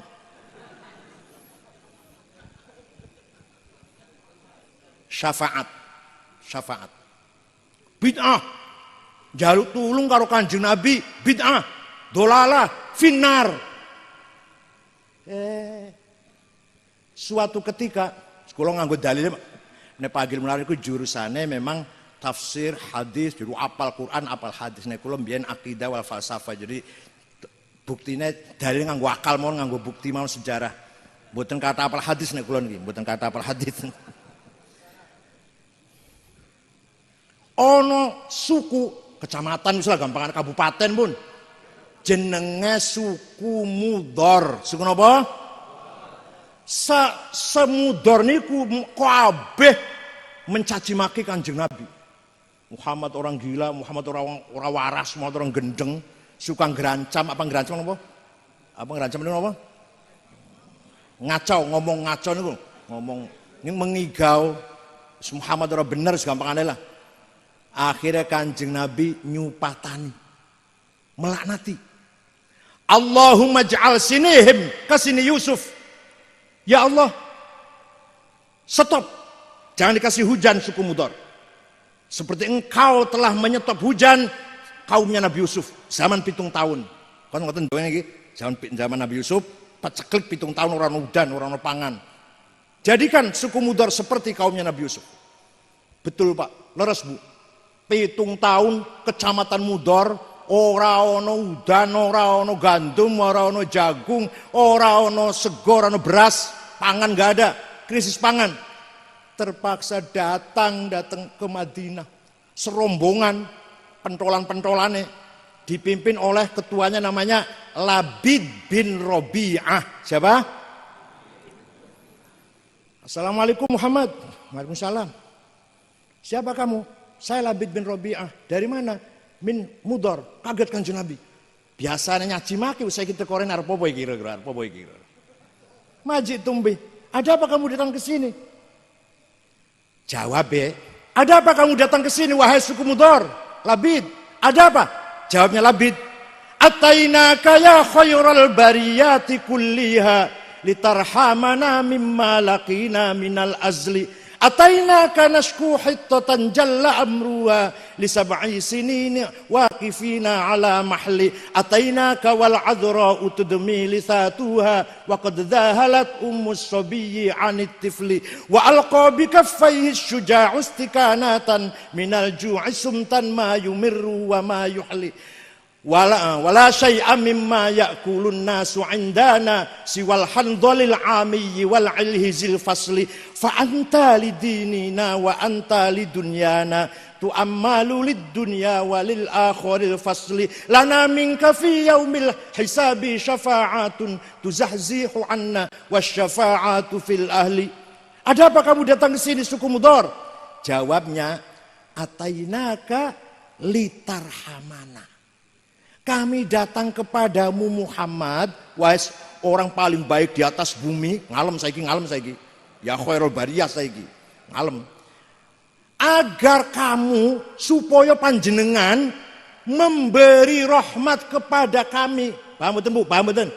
Syafaat. Bid'ah. Jaluk tulung karo Kanjeng Nabi, bid'ah. Dolalah, finnar. Suatu ketika kula nganggo dalil nek Pak Gilmar iku jurusane memang tafsir, hadis, jadi apal Quran, apal hadis. Nek kula mbiyen akidah wal falsafah. Jadi buktine dalil nganggo akal mawon, nganggo bukti mawon sejarah. Mboten kata apal hadis nek kula niki, mboten kata apal hadis. Ono suku, kecamatan misalnya gampangan kabupaten pun jenenge suku Mudhor. Suku napa? Semudhor niku kabeh mencaci maki Kanjeng Nabi. Muhammad orang gila, Muhammad orang waras, Muhammad orang gendeng, suka ngerancam, apa ngerancam apa? Apa ngerancam itu apa? Ngacau, ngomong ngacau niku, ngomong ini mengigau Muhammad orang bener segampangane lah. Akhirnya Kanjeng Nabi nyupatani, melaknati. Allahumma ja'al sinihim kasini Yusuf. Ya Allah, stop, jangan dikasih hujan suku Mudhor. Seperti engkau telah menyetop hujan kaumnya Nabi Yusuf zaman 7 tahun. Kan ngoten doang iki, zaman Nabi Yusuf paceklik 7 tahun orang udan, orang pangan. Jadikan suku Mudhor seperti kaumnya Nabi Yusuf. Betul Pak, leres Bu. 7 tahun kecamatan Mudhor ora ono udan, ora ono gandum, ora ono jagung, ora ono sego, ora ono beras, pangan gak ada, krisis pangan. Terpaksa datang ke Madinah, serombongan pentolan-pentolane dipimpin oleh ketuanya namanya Labid bin Robi'ah. Siapa? Assalamualaikum Muhammad. Waalaikumsalam. Siapa kamu? Saya Labid bin Robi'ah. Dari mana? Min Mudhor. Kaget Kanjeng Nabi. Biasanya nyaci maki usai kita koren arep apa iki kira-kira, arep apa iki kira. Majid tumbe, ada apa kamu datang ke sini? Jawab, ada apa kamu datang ke sini wahai suku Mudhor? Labid, ada apa? Jawabnya Labid, atainaka ya khairal bariyati kulliha litarhamana mimma laqina minal azli Atainaka nashku hittatan jalla amruha li sab'i sinin waqifina ala mahli. Atainaka wal adra utudmi lisatuha wa qad dhahalat ummus sabiyyi 'anit tifli wa alqa bi kaffayhi syuja'u istikanatan minal ju'i sumtan ma yumirru wa ma yuhli. Wala syai'a mimma ya'kulun nasu indana siwal handhalil 'amiyyi wal 'ilhizil fasli fa anta lidinina wa anta lidunyana tu'ammalu lid-dunya walil akhiril fasli lana minka fi yaumil hisabi syafa'atun tuzahzihu 'anna wasyafa'atu fil ahli. Ada apa kamu datang ke sini suku Mudhar? Jawabnya, atainaka litarhamana. Kami datang kepadamu Muhammad, wahai orang paling baik di atas bumi, ngalem saiki. Ya khairul bariyah saiki, ngalem. Agar kamu supaya panjenengan memberi rahmat kepada kami. Paham betul Bu? Paham betul?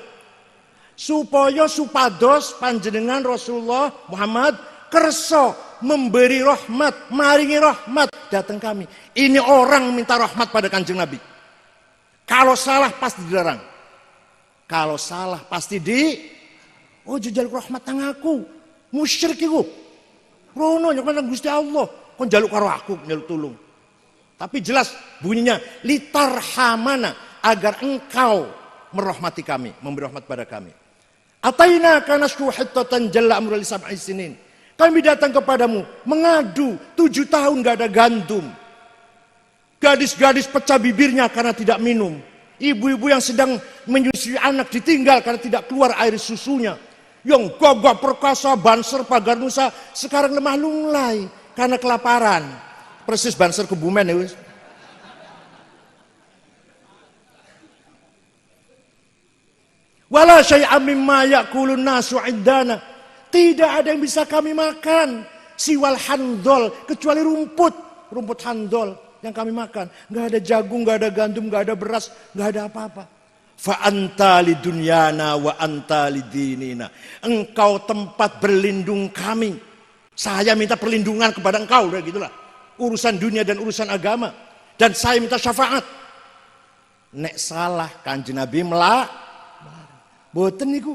Supaya supados panjenengan Rasulullah Muhammad kersa memberi rahmat, maringi rahmat datang kami. Ini orang minta rahmat pada Kanjeng Nabi. Kalau salah pasti dilarang. Kalau salah pasti oh jaluk rahmat tang aku. Musyrik iku. Rono nyok Gusti Allah. Kon jaluk karo aku, njaluk tulung. Tapi jelas bunyinya litarhamana, agar engkau merahmati kami, memberi rahmat pada kami. Ataina kanasku hittatan jalla amrul sab'i sinin. Kami datang kepadamu mengadu 7 tahun gak ada gandum. Gadis-gadis pecah bibirnya karena tidak minum. Ibu-ibu yang sedang menyusui anak ditinggal karena tidak keluar air susunya. Yang gagah perkasa Banser Pagar Nusa sekarang lemah lunglai karena kelaparan. Persis Banser Kebumen ya wis. Wala syai'am mimma ya'kulun nasu indana. Tidak ada yang bisa kami makan siwal handol kecuali rumput handol yang kami makan. Nggak ada jagung, nggak ada gandum, nggak ada beras, nggak ada apa-apa. Fa anta lidunyana wa anta lidinina. Engkau tempat berlindung kami. Saya minta perlindungan kepada engkau, udah gitulah. Urusan dunia dan urusan agama. Dan saya minta syafaat. Nek salah Kanjeng Nabi boten niku.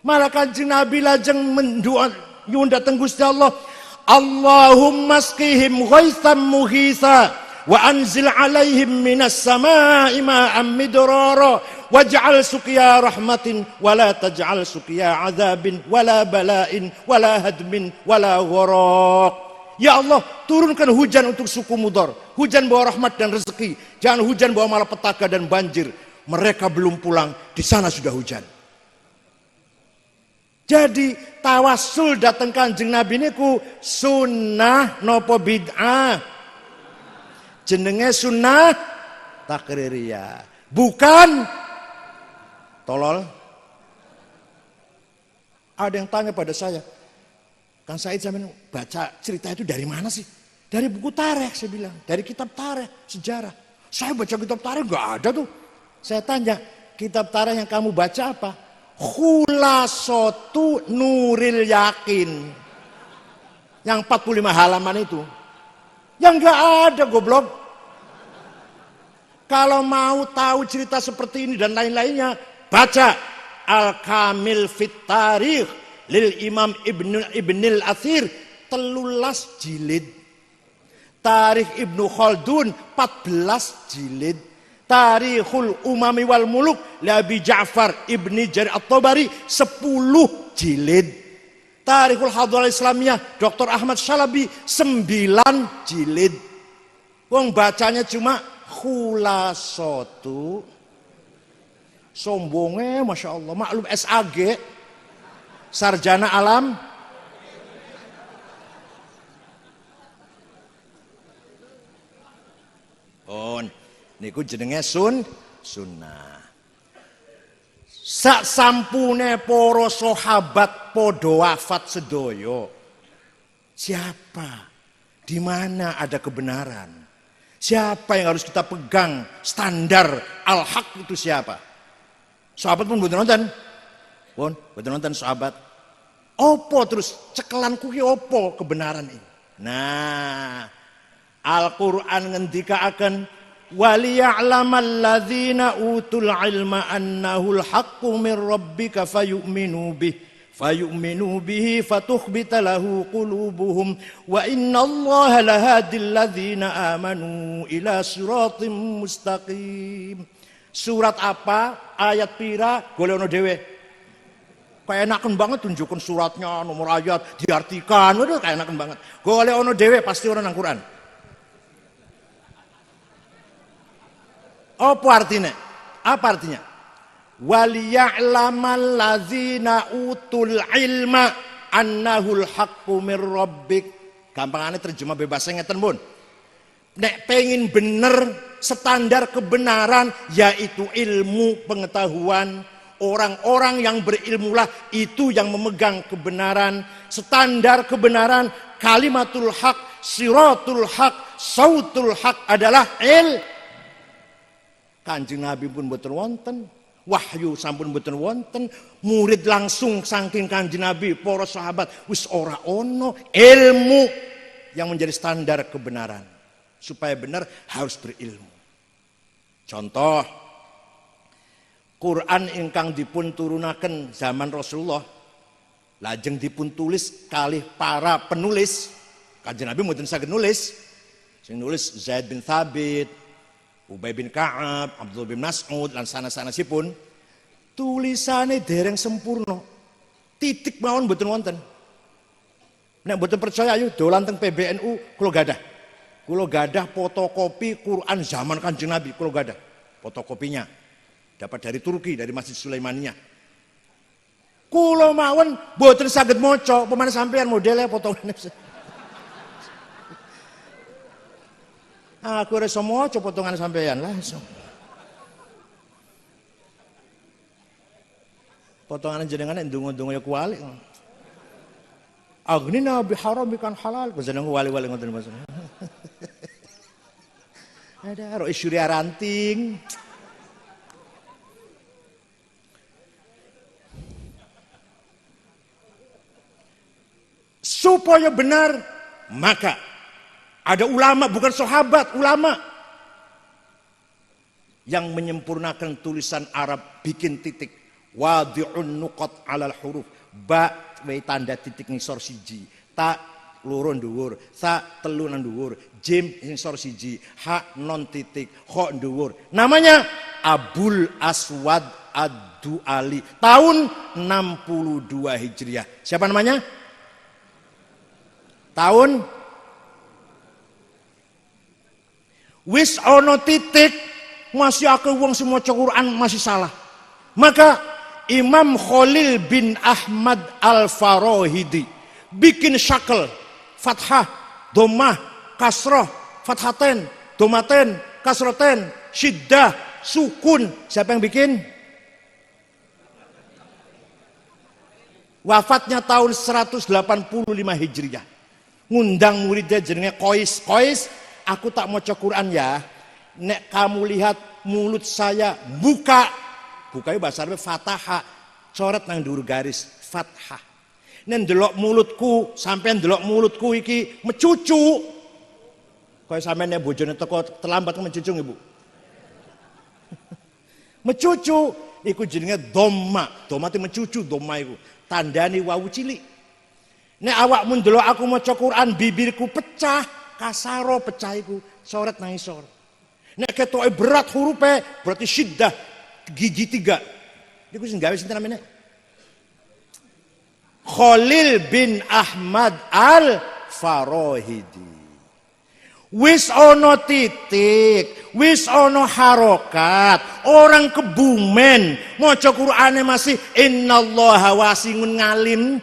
Malah Kanjeng Nabi lajeng mendoa nyuwun dhateng Gusti Allah. Allahumma askihim ghaitsan mughitha wa anzil alaihim minas samaa'i ma'an midrara waj'al suqiya rahmatin wa la taj'al suqiya adzabin wala bala'in wala hadmin wala gharaq. Ya Allah, turunkan hujan untuk suku Mudhar, hujan bawa rahmat dan rezeki, jangan hujan bawa malapetaka dan banjir. Mereka belum pulang, di sana sudah hujan. Jadi tawassul datang Kanjeng Nabi niku sunnah nopo bid'ah? Jenenge sunnah takririyah. Bukan tolol. Ada yang tanya pada saya, Kang Said zaman baca cerita itu dari mana sih? Dari buku tarikh, saya bilang. Dari kitab tarikh, sejarah. Saya baca kitab tarikh nggak ada tuh. Saya tanya, kitab tarikh yang kamu baca apa? Khulasatu Nuril Yakin. Yang 45 halaman itu. Yang nggak ada goblok. Kalau mau tahu cerita seperti ini dan lain-lainnya, baca Al-Kamil Fit Tarikh lil Imam Ibnul Athir 13 jilid. Tarikh Ibnu Khaldun 14 jilid. Tarikhul Umami wal Muluk li Abi Ja'far Ibni Jarir At-Tabari 10 jilid. Tarikhul Hadharah Islamiyah Dr. Ahmad Syalabi 9 jilid. Wong bacanya cuma khulasatu. Sombongnya Masya Allah, maklum SAG, sarjana alam. Niku jenenge sunnah. Sak sampune para sahabat padha wafat sedaya. Siapa? Di mana ada kebenaran? Siapa yang harus kita pegang standar al-haq itu siapa? Sahabat pun boten nonton. Pun boten nonton sahabat. Opo terus cekelanku ki opo kebenaran ini. Nah, Al-Qur'an ngendikaaken waliya'lamal ladzina utul ilma annahul haqqu mir rabbika fayu'minu bihi fatukhbita lahu qulubuhum wa innallaha lahadil ladzina amanu ila siratim mustaqim. Surat apa? Ayat pira? Golek ono dhewe. Kayak enakan banget tunjukkan suratnya, nomor ayat, diartikan, waduh kayak enakan banget. Golek ono dhewe pasti ono nang Quran. Apa artinya? Apa artinya? Waliya'lamal ladzina utul ilma annahul haqqu mir rabbik. Gampangane terjemah bebasnya ngeten pun. Nek pengen bener standar kebenaran yaitu ilmu pengetahuan. Orang-orang yang berilmulah itu yang memegang kebenaran, standar kebenaran, kalimatul haq, siratul haq, sautul haq adalah Kanjeng Nabi pun boten wonten, wahyu sampun boten wonten, murid langsung saking Kanjeng Nabi, para sahabat wis ora ono, ilmu yang menjadi standar kebenaran. Supaya benar harus berilmu. Contoh Quran ingkang dipun turunaken zaman Rasulullah lajeng dipun tulis kalih para penulis. Kanjeng Nabi mboten saged nulis. Sing nulis Zaid bin Thabit, Ubay bin Ka'ab, Abdullah bin Mas'ud lan sanes-sanesipun. Tulisane dereng sempurna. Titik mawon mboten wonten. Nek mboten percaya ayo dolan teng PBNU kula gadah. Kula gadah fotokopi Quran zaman Kanjeng Nabi, kula gadah fotokopinya. Dapat dari Turki, dari Masjid Sulaimaniyah. Kula mawon mboten saged maca, pemane sampean modele potongane. Aku ora iso maca potongan sampean lah. Potongan jenengan ndonga-ndonga ya kuali. Agnina biharamikan halal, jeneng wali-wali ngoten Mas. Ada ro isyuri ranting. Supaya benar, maka ada ulama, bukan sahabat, ulama yang menyempurnakan tulisan Arab, bikin titik wadi'un nuqat alal huruf, ba tanda titik ngisor siji, ta loro dhuwur, sa telu nang dhuwur, jim ngisor siji, ha non titik, kha dhuwur. Namanya Abul Aswad Ad-Du'ali, tahun 62 Hijriah. Siapa namanya? Tahun wis ono titik, masih akeh wong sing maca Quran masih salah. Maka Imam Khalil bin Ahmad Al-Farahidi bikin syakl, fathah, dhammah, kasrah, fathaten, dhammaten, kasraten, syiddah, sukun. Siapa yang bikin? Wafatnya tahun 185 Hijriah. Ngundang muridnya jenenge Qais. Qais, aku tak maca Quran ya. Nek kamu lihat mulut saya buka. Bukanya bahasa Arab fataha. Coret nang dhuwur garis fathah. Nek ndelok mulutku, sampean ndelok mulutku iki mecucu. Kaya sampean nek bojone teko terlambat mecucu Ibu. Mecucu iku jenenge dhamma. Dhamma itu mecucu, dhamma iku. Tandani wawu cilik. Nek awakmu ndelok aku maca Quran bibirku pecah, kasaro pecah iku, coret nang isor. Nek ketoke berat hurufe berarti syiddah gigi 3. Iku sing gawe sinten namanya? Khalil bin Ahmad Al-Farahidi. Wis ono titik, wis ono harokat, orang Kebumen maca Qur'ane masih innallaha wasi'un ngalim.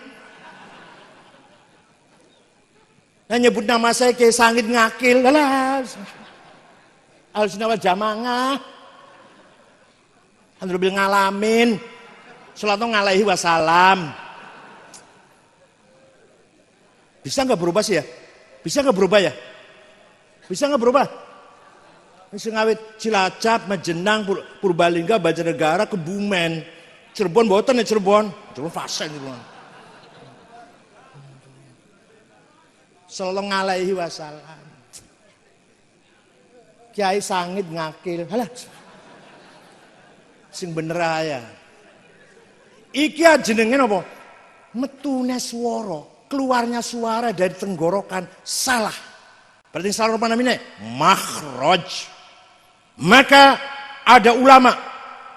Nah nyebut nama saya kayak sangit ngakil, alah. Al-Sunnah wal Jamaah. Alhamdulillah ngalamin. Sallallahu alaihi wasallam. Bisa nggak berubah sih ya? Bisa nggak berubah ya? Bisa nggak berubah? Bisa ngawit Cilacap, Majenang, Purbalingga, Banjarnegara, Kebumen, Cirebon, boten ya Cirebon. Cirebon fase Cirebon. sallallahu alaihi wasallam. Kiai sangit ngakil. Halah. Sing bener ya. Iki jenenge napa? Metune swara, keluarnya suara dari tenggorokan salah. Berarti salah apa namanya? Makhraj. Maka ada ulama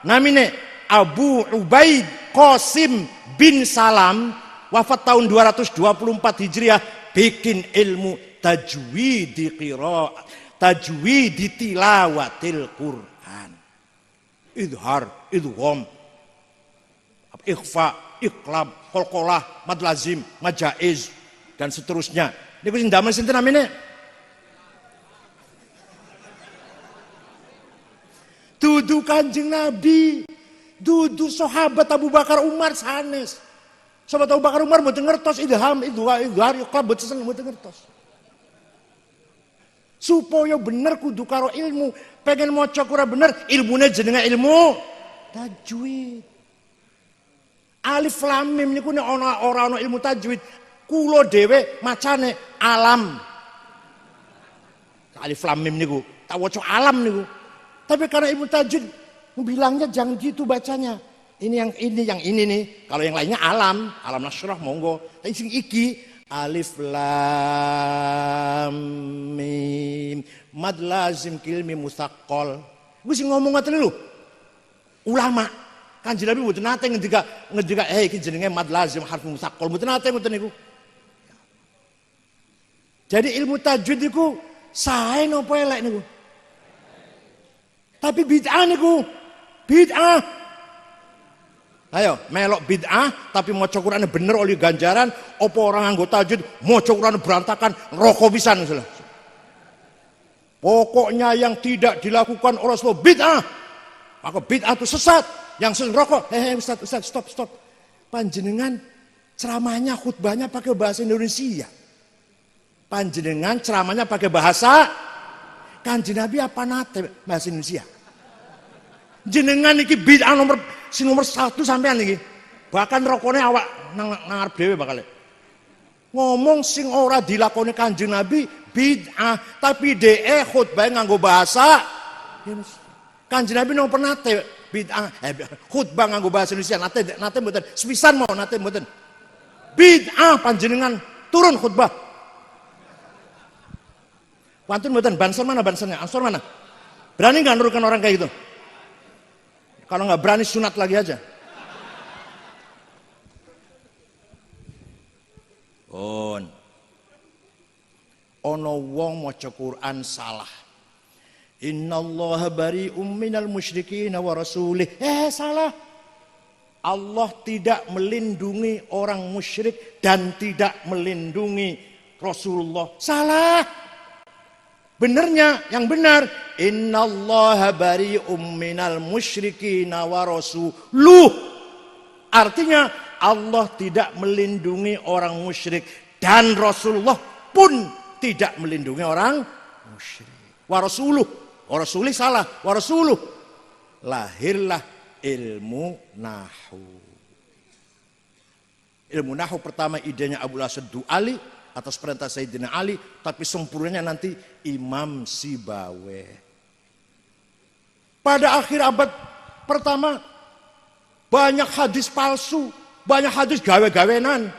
namanya Abu Ubaid Qasim bin Salam wafat tahun 224 Hijriah bikin ilmu tajwid tilawatil Quran. Idhar, idgham, ikhfa, iqlab, qalqalah, mad lazim, mad jaiz dan seterusnya. Niku sing damel sinten namine? Dudu Kanjeng Nabi, dudu sahabat Abu Bakar Umar sanes. Sahabat Abu Bakar Umar mboten ngertos idham, idgham, iqlab mboten ngertos. Supaya bener kudu karo ilmu. Pengen maca Quran bener, ilmune jenenge ilmu tajwid. Alif lam mim niku nek ora ana ilmu tajwid, kula dhewe macane alam. Alif lam mim niku tak waca alam niku. Tapi karena ilmu tajwid bilangnya jangan gitu bacanya. Ini yang ini nih. Kalau yang lainnya alam nasyrah monggo. Tapi sing iki alif lam mim mad lazim kilmi musaqqal. Wis ngomong ngoten lho. Ulama Kanjeng Nabi mboten nate ngendika iki jenenge mad lazim harf musaqqal. Mboten nate ngoten niku. Jadi ilmu tajwid niku sae napa elek niku? Tapi bid'ah niku. Bid'ah. Ayo, melok bid'ah tapi maca Qur'ane bener oleh ganjaran, apa orang nganggo tajwid maca Qur'ane berantakan, rokok pisan misalnya. Pokoknya yang tidak dilakukan oleh Rasulullah bid'ah. Maka bid'ah itu sesat. Yang sering rokok, Ustaz, stop. Panjenengan ceramahnya khutbahnya pakai bahasa Indonesia. Panjenengan ceramahnya pakai bahasa Kanjeng Nabi apa nate bahasa Indonesia. Jenengan iki bid'ah nomor 1 sampean iki. Bahkan rokone awak nang ngarep dhewe bakal. Ngomong sing ora dilakoni Kanjeng Nabi bid'ah, tapi dhek khutbah nganggo bahasa Kanjeng Nabi nomor nate bid'ah khutbah nganggo bahasa Indonesia nate mboten. Sepisan mau nate mboten. Bid'ah panjenengan turun khutbah. Pantun mboten, banser mana bansernya? Ansor mana? Berani nggak nurukan orang kayak gitu? Kalau nggak berani sunat lagi aja. Ono wong maca Quran salah. Innallaha bari'um minal musyrikin wa rasulih. Salah. Allah tidak melindungi orang musyrik dan tidak melindungi Rasulullah. Salah. Benernya, yang benar, innallaha bari'um minal musyrikin wa rasuluh. Artinya Allah tidak melindungi orang musyrik dan Rasulullah pun tidak melindungi orang musyrik. Wa rasuluh, wa rasulih salah, wa rasuluh. Lahirlah ilmu nahwu. Ilmu nahwu pertama idenya Abu Asad Du'ali atas perintah Sayyidina Ali, tapi sempurnanya nanti Imam Sibawe. Pada akhir abad pertama banyak hadis palsu, banyak hadis gawe-gawenan.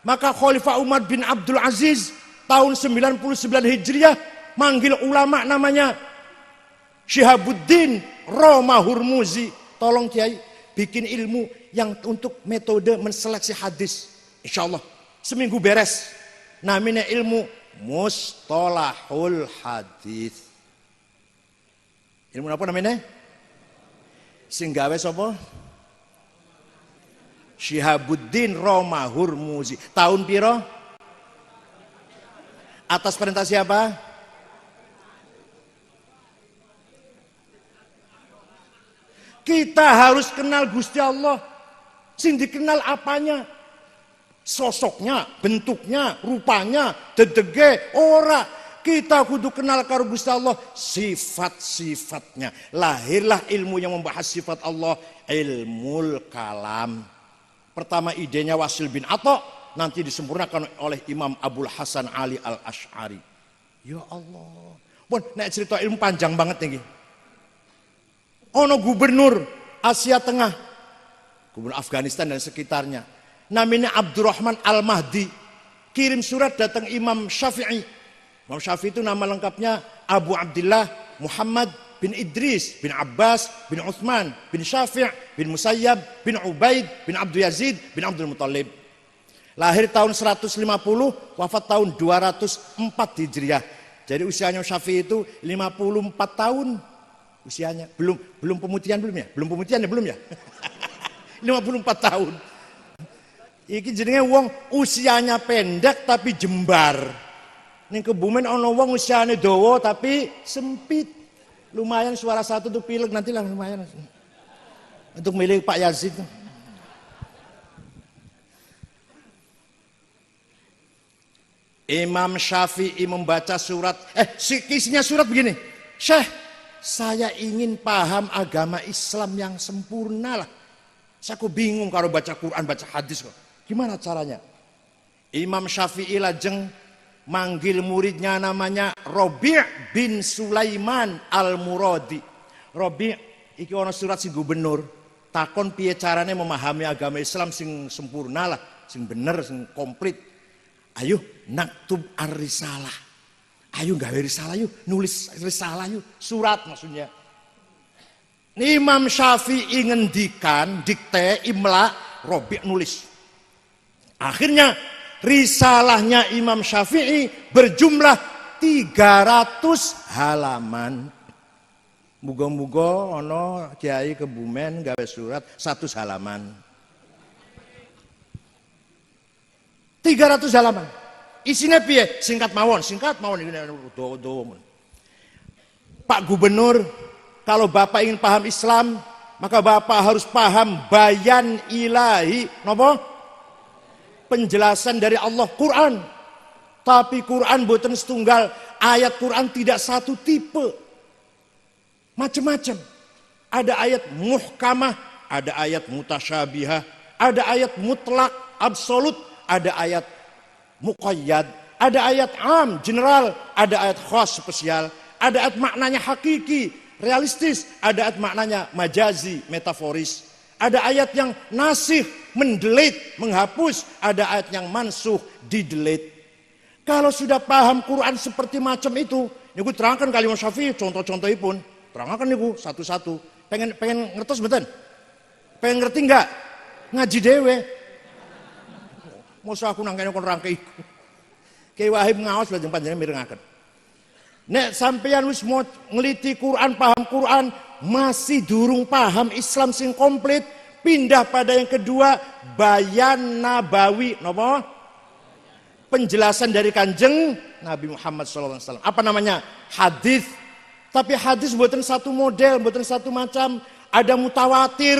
Maka Khalifah Umar bin Abdul Aziz tahun 99 Hijriah manggil ulama namanya Syihabuddin Roma Hurmuzi. Tolong Kiai bikin ilmu yang untuk metode menseleksi hadis. Insyaallah seminggu beres. Namanya ilmu mustalahul hadis. Ilmu apa namanya? Sing gawe sapa? Syihabuddin Roma Hurmuzi. Tahun piro? Atas perintah siapa? Kita harus kenal Gusti Allah. Sing dikenal apanya? Sosoknya, bentuknya, rupanya, dedege, ora. Kita kudu kenal karo Gusti Allah sifat-sifatnya. Lahirlah ilmu yang membahas sifat Allah, ilmul kalam. Pertama idenya Wasil bin Atha nanti disempurnakan oleh Imam Abul Hasan Ali Al-Asy'ari. Ya Allah. Pun nek cerita ilmu panjang banget nih. Ono gubernur Asia Tengah, gubernur Afghanistan dan sekitarnya, namanya Abdurrahman Al-Mahdi, kirim surat datang Imam Syafi'i. Imam Syafi'i itu nama lengkapnya Abu Abdullah Muhammad bin Idris bin Abbas bin Uthman bin Syafi' bin Musayyab bin Ubaid bin Abdul Yazid bin Abdul Muttalib. Lahir tahun 150, wafat tahun 204 Hijriah. Jadi usianya Syafi'i itu 54 tahun usianya. Belum pemutihan belum ya? Belum pemutihan ya belum ya? 54 tahun. Iki jenenge wong usianya pendek tapi jembar. Ning Kebumen ana wong usiane dawa tapi sempit. Lumayan suara satu tuh pilek nantilah lumayan. Untuk milih Pak Yazid. Imam Syafi'i membaca surat, isinya surat begini. Syekh, saya ingin paham agama Islam yang sempurna lah. Saya kok bingung kalau baca Quran, baca hadis kok. Gimana caranya? Imam Syafi'i lajeng manggil muridnya namanya Rabi' bin Sulaiman Al-Muradi. Rabi' iki ana surat si gubernur. Takon piye carane memahami agama Islam sing sempurna lah, sing bener, sing komplit. Ayo naktub ar-risalah. Ayo gawe risalah yuk, nulis risalah yuk, surat maksudnya. Imam Syafi'i ngendikan, dikte, imla, Rabi' nulis. Akhirnya risalahnya Imam Syafi'i berjumlah 300 halaman. Muga-muga ana kiai Kebumen gawe surat 100 halaman. 300 halaman. Isinya piye? Singkat mawon ini do. Pak Gubernur, kalau Bapak ingin paham Islam, maka Bapak harus paham bayan ilahi, napa? Penjelasan dari Allah Quran. Tapi Quran boten setunggal, ayat Quran tidak satu tipe. Macam-macam. Ada ayat muhkamah, ada ayat mutasyabihah, ada ayat mutlak, absolut, ada ayat muqayyad, ada ayat am, general, ada ayat khas, spesial, ada ayat maknanya hakiki, realistis, ada ayat maknanya majazi, metaforis, ada ayat yang nasih, mendelete, menghapus, ada ayat yang mansuh, didelete. Kalau sudah paham Quran seperti macam itu, niku terangkan kalimat Syafi'i, contoh-contohnya pun, terangkan niku satu-satu. Pengen ngertos betul? Pengen ngerti enggak? Ngaji dewe. Mosok aku nangkene kon rangke iku. Kiai Wahib ngaos lajeng panjenengan mirengaken. Nek sampeyan wis mau ngeliti Quran, paham Quran, masih durung paham Islam sing komplit, pindah pada yang kedua, bayan nabawi, napa? Penjelasan dari Kanjeng Nabi Muhammad SAW. Apa namanya? Hadis. Tapi hadis buatan satu model, buatan satu macam. Ada mutawatir,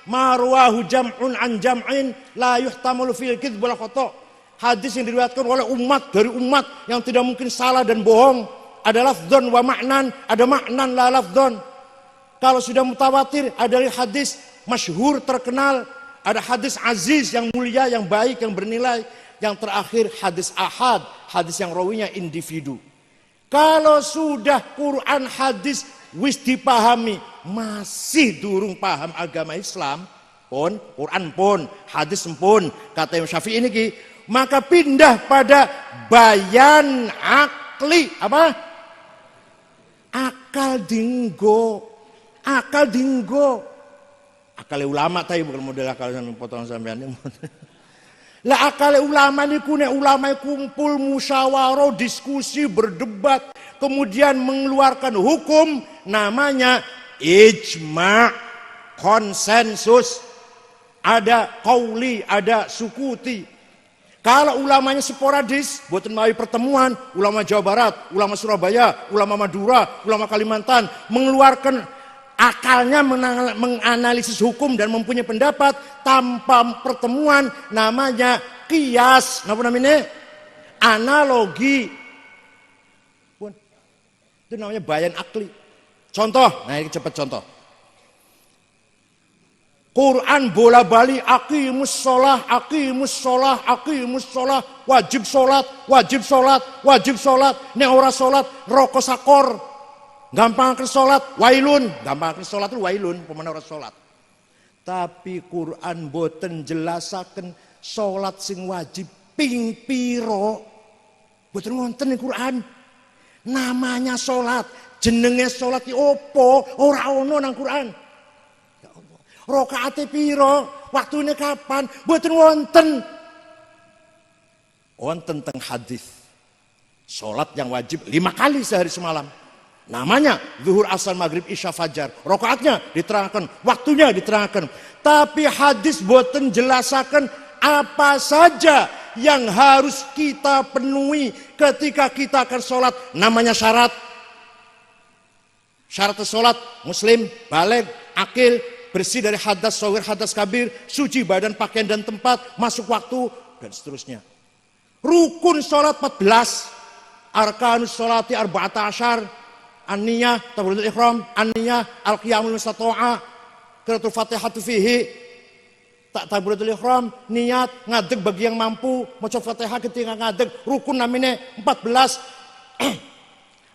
marwahu jam'un an jam'in la yuhtamalu fil kidz wal khata'. Hadis yang diriwayatkan oleh umat dari umat yang tidak mungkin salah dan bohong. Ada lafdzon wa ma'nan, ada ma'nan la lafdzon. Kalau sudah mutawatir, ada hadis masyhur terkenal, ada hadis aziz yang mulia, yang baik, yang bernilai. Yang terakhir hadis ahad, hadis yang rawinya individu. Kalau sudah Quran hadis wis dipahami, masih durung paham agama Islam, pun Quran pun, hadis pun, kata Imam Syafi'i ini ki, maka pindah pada bayan akli, apa? Akal dinggo. Akal ulama tadi bukan model akal yang potongan sampean ini. Lah akal ulama niku nek ulama kumpul musyawarah, diskusi, berdebat, kemudian mengeluarkan hukum namanya ijma', konsensus. Ada qauli, ada sukuti. Kalau ulamanya sporadis, buatan melalui pertemuan, ulama Jawa Barat, ulama Surabaya, ulama Madura, ulama Kalimantan mengeluarkan akalnya menganalisis hukum dan mempunyai pendapat tanpa pertemuan, namanya qiyas, apa namanya? Analogi. Itu namanya bayan akli. Contoh, nah ini cepat contoh. Quran bola balik, aqimus sholah, aqimus sholah, aqimus sholah, wajib sholat, wajib sholat, wajib sholat. Nek ora sholat, roko sakor. Gampang ke sholat, wailun. Gampang ke sholat itu wailun, pemana ora sholat. Tapi Quran boten jelasaken sholat sing wajib ping piro. Boten wonten ing Quran. Namanya sholat, jenenge sholat ki opo, ora ono nang Quran. Ya Allah. Rakaate piro, waktune kapan, boten wonten. Wonten teng hadis. Sholat yang wajib 5 kali sehari semalam. Namanya zuhur, asar, maghrib, isya, fajar. Rakaatnya diterangkan, waktunya diterangkan. Tapi hadis boten jelasaken apa saja yang harus kita penuhi ketika kita akan sholat. Namanya syarat. Syarat sholat, muslim, baligh, akil, bersih dari hadas shaghir, hadas kabir, suci badan, pakaian dan tempat, masuk waktu, dan seterusnya. Rukun sholat 14, arkanus sholati arba'ata asyar, an-niyah, takbiratul ihram, an-niyah, al-qiyamul mustata'a, qiraatul fatihatu fihi, takbiratul ihram, niat, ngadeg bagi yang mampu, maca Fatihah ketika ngadeg, rukun namanya 14.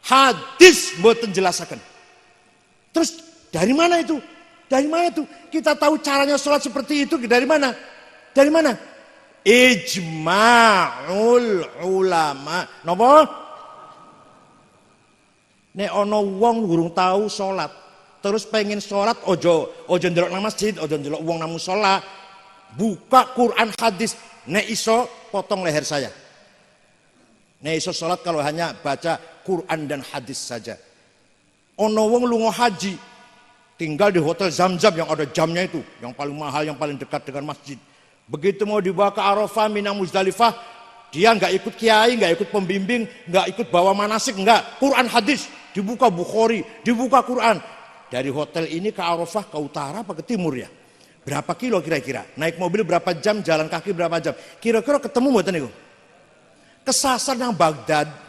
Hadis mboten jelasaken. Terus dari mana itu? Dari mana itu? Kita tahu caranya sholat seperti itu dari mana? Dari mana? Ijma'ul ulama. Napa? Nek ana wong durung tahu sholat, terus pengen sholat, ojo ndelok nang masjid, ojo ndelok wong nang musala, buka Quran hadis. Nek iso potong leher saya. Nek iso sholat kalau hanya baca Quran dan hadis saja. Ono wong lunga haji, tinggal di hotel Zamzam yang ada jamnya itu, yang paling mahal, yang paling dekat dengan masjid. Begitu mau dibawa ke Arafah, Mina, Muzdalifah, dia nggak ikut kiai, nggak ikut pembimbing, nggak ikut bawa manasik, nggak. Quran hadis, dibuka Bukhari, dibuka Quran. Dari hotel ini ke Arafah, ke utara apa ke timur ya? Berapa kilo kira-kira? Naik mobil berapa jam, jalan kaki berapa jam? Kira-kira ketemu mboten niku? Kesasar nang Baghdad.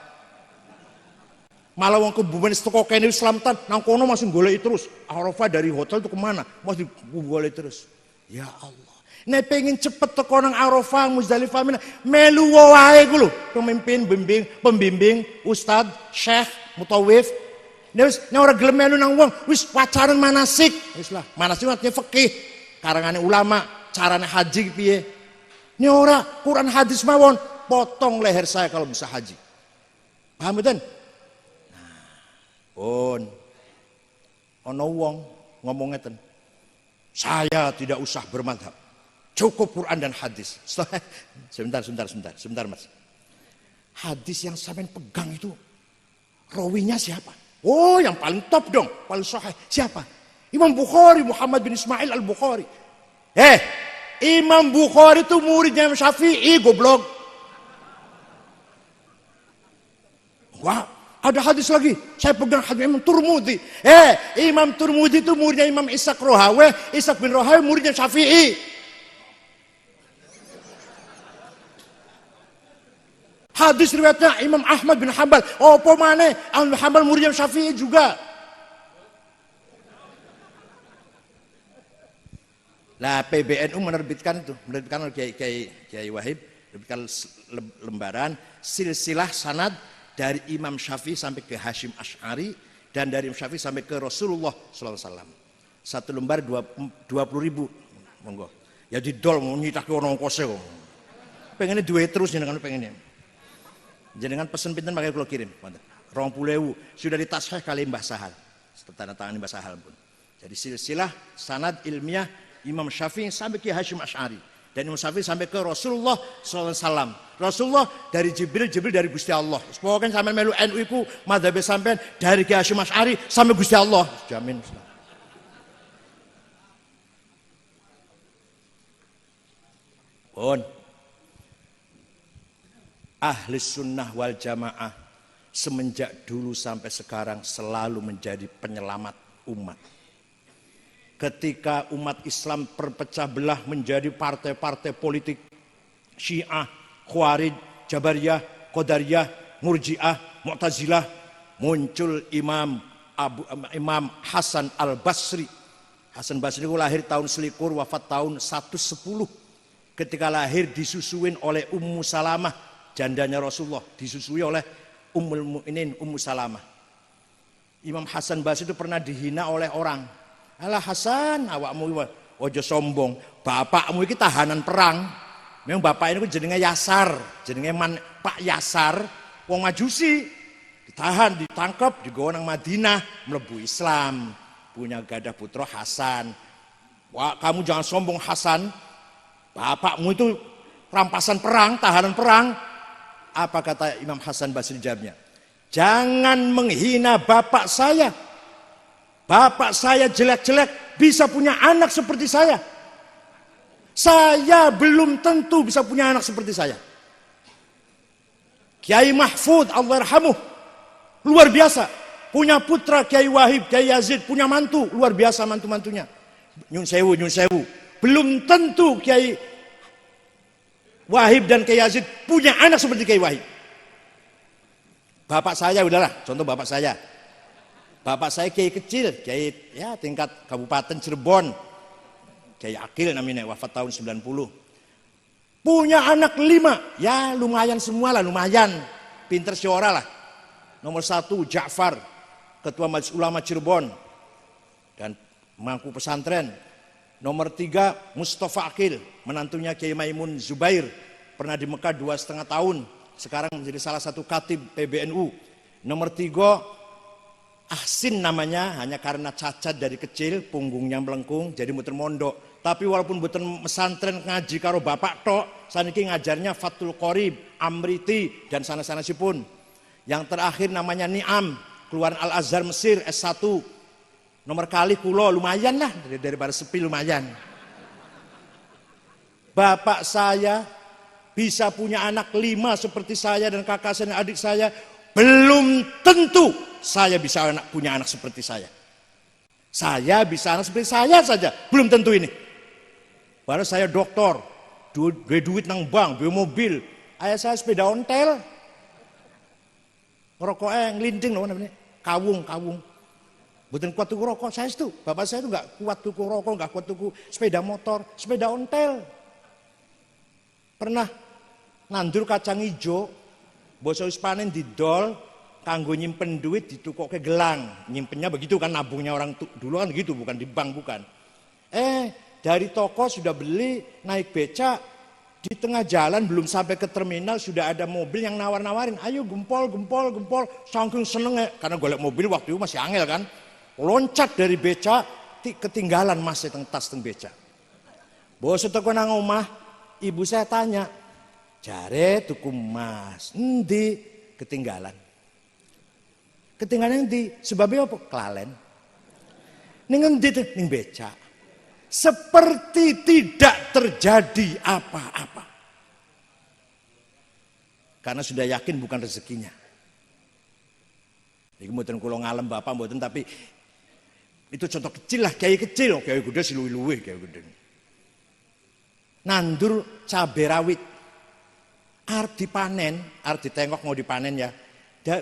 Malah wong kebumen teko kene Islamtan nang kono masih golek terus. Arafah dari hotel itu kemana? Masih golek terus. Ya Allah. Nek pengen cepet teko nang Arafah, Muzdalifah, Mina, melu wae ku lho, pemimpin, pembimbing, ustad, syekh, mutawif. Nek ora gelem melu nang wong, wis pacaran manasik. Wis lah, manasik artinya fikih, karangane ulama, carane haji piye. Nek ora Quran hadis mawon, potong leher saya kalau bisa haji. Paham mboten? Pun ana wong ngomong ngeten. Saya tidak usah bermadhab. Cukup Quran dan hadis. Sebentar Mas. Hadis yang sampean pegang itu rawinya siapa? Oh, yang paling top dong, paling sahih. Siapa? Imam Bukhari, Muhammad bin Ismail al-Bukhari. Imam Bukhari itu muridnya Imam Syafi'i, goblok. Wah, ada hadis lagi, saya pegang hadis Imam Turmudi. Imam Turmudi itu muridnya Imam Ishaq Rohawe, Ishaq bin Rohawe muridnya Syafi'i. Hadis riwayatnya Imam Ahmad bin Hanbal. Apa maneh Ahmad bin Hanbal muridnya Syafi'i juga. Nah, PBNU menerbitkan oleh Kiai Wahib, menerbitkan lembaran silsilah sanad dari Imam Syafi'i sampai ke Hashim Asy'ari dan dari Imam Syafi'i sampai ke Rasulullah SAW. Satu lembar 20.000, monggo. Ya didol mau nyitake ono ongkose kok. Pengennya duwe terus jenengan pengennya. Jenengan pesen pinten makanya kula kirim. 20.000 sudah ditashih kali Mbah Sahal. Tanda tangan Mbah Sahal pun. Jadi silsilah sanad ilmiah Imam Syafi'i sampai ke Hashim Asy'ari. Dan Imam Syafi'i sampai ke Rasulullah SAW. Rasulullah dari Jibril dari Gusti Allah. Pokoknya sampai melu NU iku madhabe sampean dari Ki Hasyim Asy'ari sampai Gusti Allah. Jamin. Pun ahli sunnah wal jamaah semenjak dulu sampai sekarang selalu menjadi penyelamat umat. Ketika umat Islam terpecah belah menjadi partai-partai politik Syiah, Khawarij, Jabariyah, Qadariyah, Murji'ah, Mu'tazilah, muncul Imam Hasan Al-Basri. Hasan Basri itu lahir tahun selikur, wafat tahun 110. Ketika lahir disusuin oleh Ummu Salamah, jandanya Rasulullah, disusui oleh Ummul Mukminin Ummu Salamah. Imam Hasan Basri itu pernah dihina oleh orang. Alah Hasan, awakmu ojo sombong, bapakmu ini tahanan perang. Memang bapak ini jenenge Yasar, jenenge Pak Yasar, wong Majusi, ditahan, ditangkap, digawa nang Madinah, mlebu Islam, punya gadah putra Hasan. Wah, kamu jangan sombong Hasan, bapakmu itu rampasan perang, tahanan perang. Apa kata Imam Hasan Basri jawabnya? Jangan menghina bapak saya. Bapak saya jelek-jelek bisa punya anak seperti saya. Saya belum tentu bisa punya anak seperti saya. Kiai Mahfud Allah yarhamuh, luar biasa. Punya putra Kiai Wahib, Kiai Yazid, punya mantu, luar biasa mantu-mantunya. Nyun sewu. Belum tentu Kiai Wahib dan Kiai Yazid punya anak seperti Kiai Wahib. Bapak saya, udahlah, contoh bapak saya. Bapak saya Kiai kecil, Kiai ya tingkat Kabupaten Cirebon. Kiai Akil namanya, wafat tahun 90. Punya anak 5, ya lumayan semua lah, lumayan. Pinter syora lah. Nomor 1 Ja'far, Ketua Majelis Ulama Cirebon dan mangku pesantren. Nomor 3 Mustafa Akil, menantunya Kiai Maimun Zubair, pernah di Mekah 2,5 tahun, sekarang menjadi salah satu khatib PBNU. Nomor 3 Ahsin namanya, hanya karena cacat dari kecil, punggungnya melengkung, jadi muter mondok. Tapi walaupun bukan pesantren ngaji karo bapak tok, saniki ngajarnya Fathul Qorib, Amriti, dan sana-sanasipun. Yang terakhir namanya Ni'am, keluaran Al-Azhar Mesir, S1. Nomor kali kulo, lumayan lah, daripada sepi lumayan. Bapak saya bisa punya anak 5 seperti saya dan kakak saya dan adik saya, belum tentu saya bisa punya anak seperti saya. Saya bisa anak seperti saya saja, belum tentu ini. Baru saya dokter, duit nang bank, duit mobil, ayah saya sepeda ontel, ngerokoknya ngelinting loh namanya, kawung. Bukan kuat tuku rokok, saya itu, bapak saya itu nggak kuat tuku rokok, nggak kuat tuku sepeda motor, sepeda ontel. Pernah nandur kacang hijau, bosok panen didol, kanggo nyimpen duit ditukok ke gelang, nyimpennya begitu kan, nabungnya orang dulu kan gitu, bukan di bank bukan. Dari toko sudah beli, naik becak, di tengah jalan belum sampai ke terminal sudah ada mobil yang nawar-nawarin, ayo gempol, saking seneng karena golek mobil waktu itu masih angel kan, loncat dari becak, ketinggalan mas teng tas teng becak. Bosok teko nang omah, ibu saya tanya, jare tuku mas, endi ketinggalan? Ketinggalan endi? Sebabnya apa? Kelalen. Ning endi ning becak. Seperti tidak terjadi apa-apa. Karena sudah yakin bukan rezekinya. Ini mboten kula ngalem bapak mboten, tapi itu contoh kecil lah, kiai kecil, kiai gede siluwi-luwi, kiai gede. Nandur cabai rawit, arep dipanen, arep ditengok mau dipanen ya.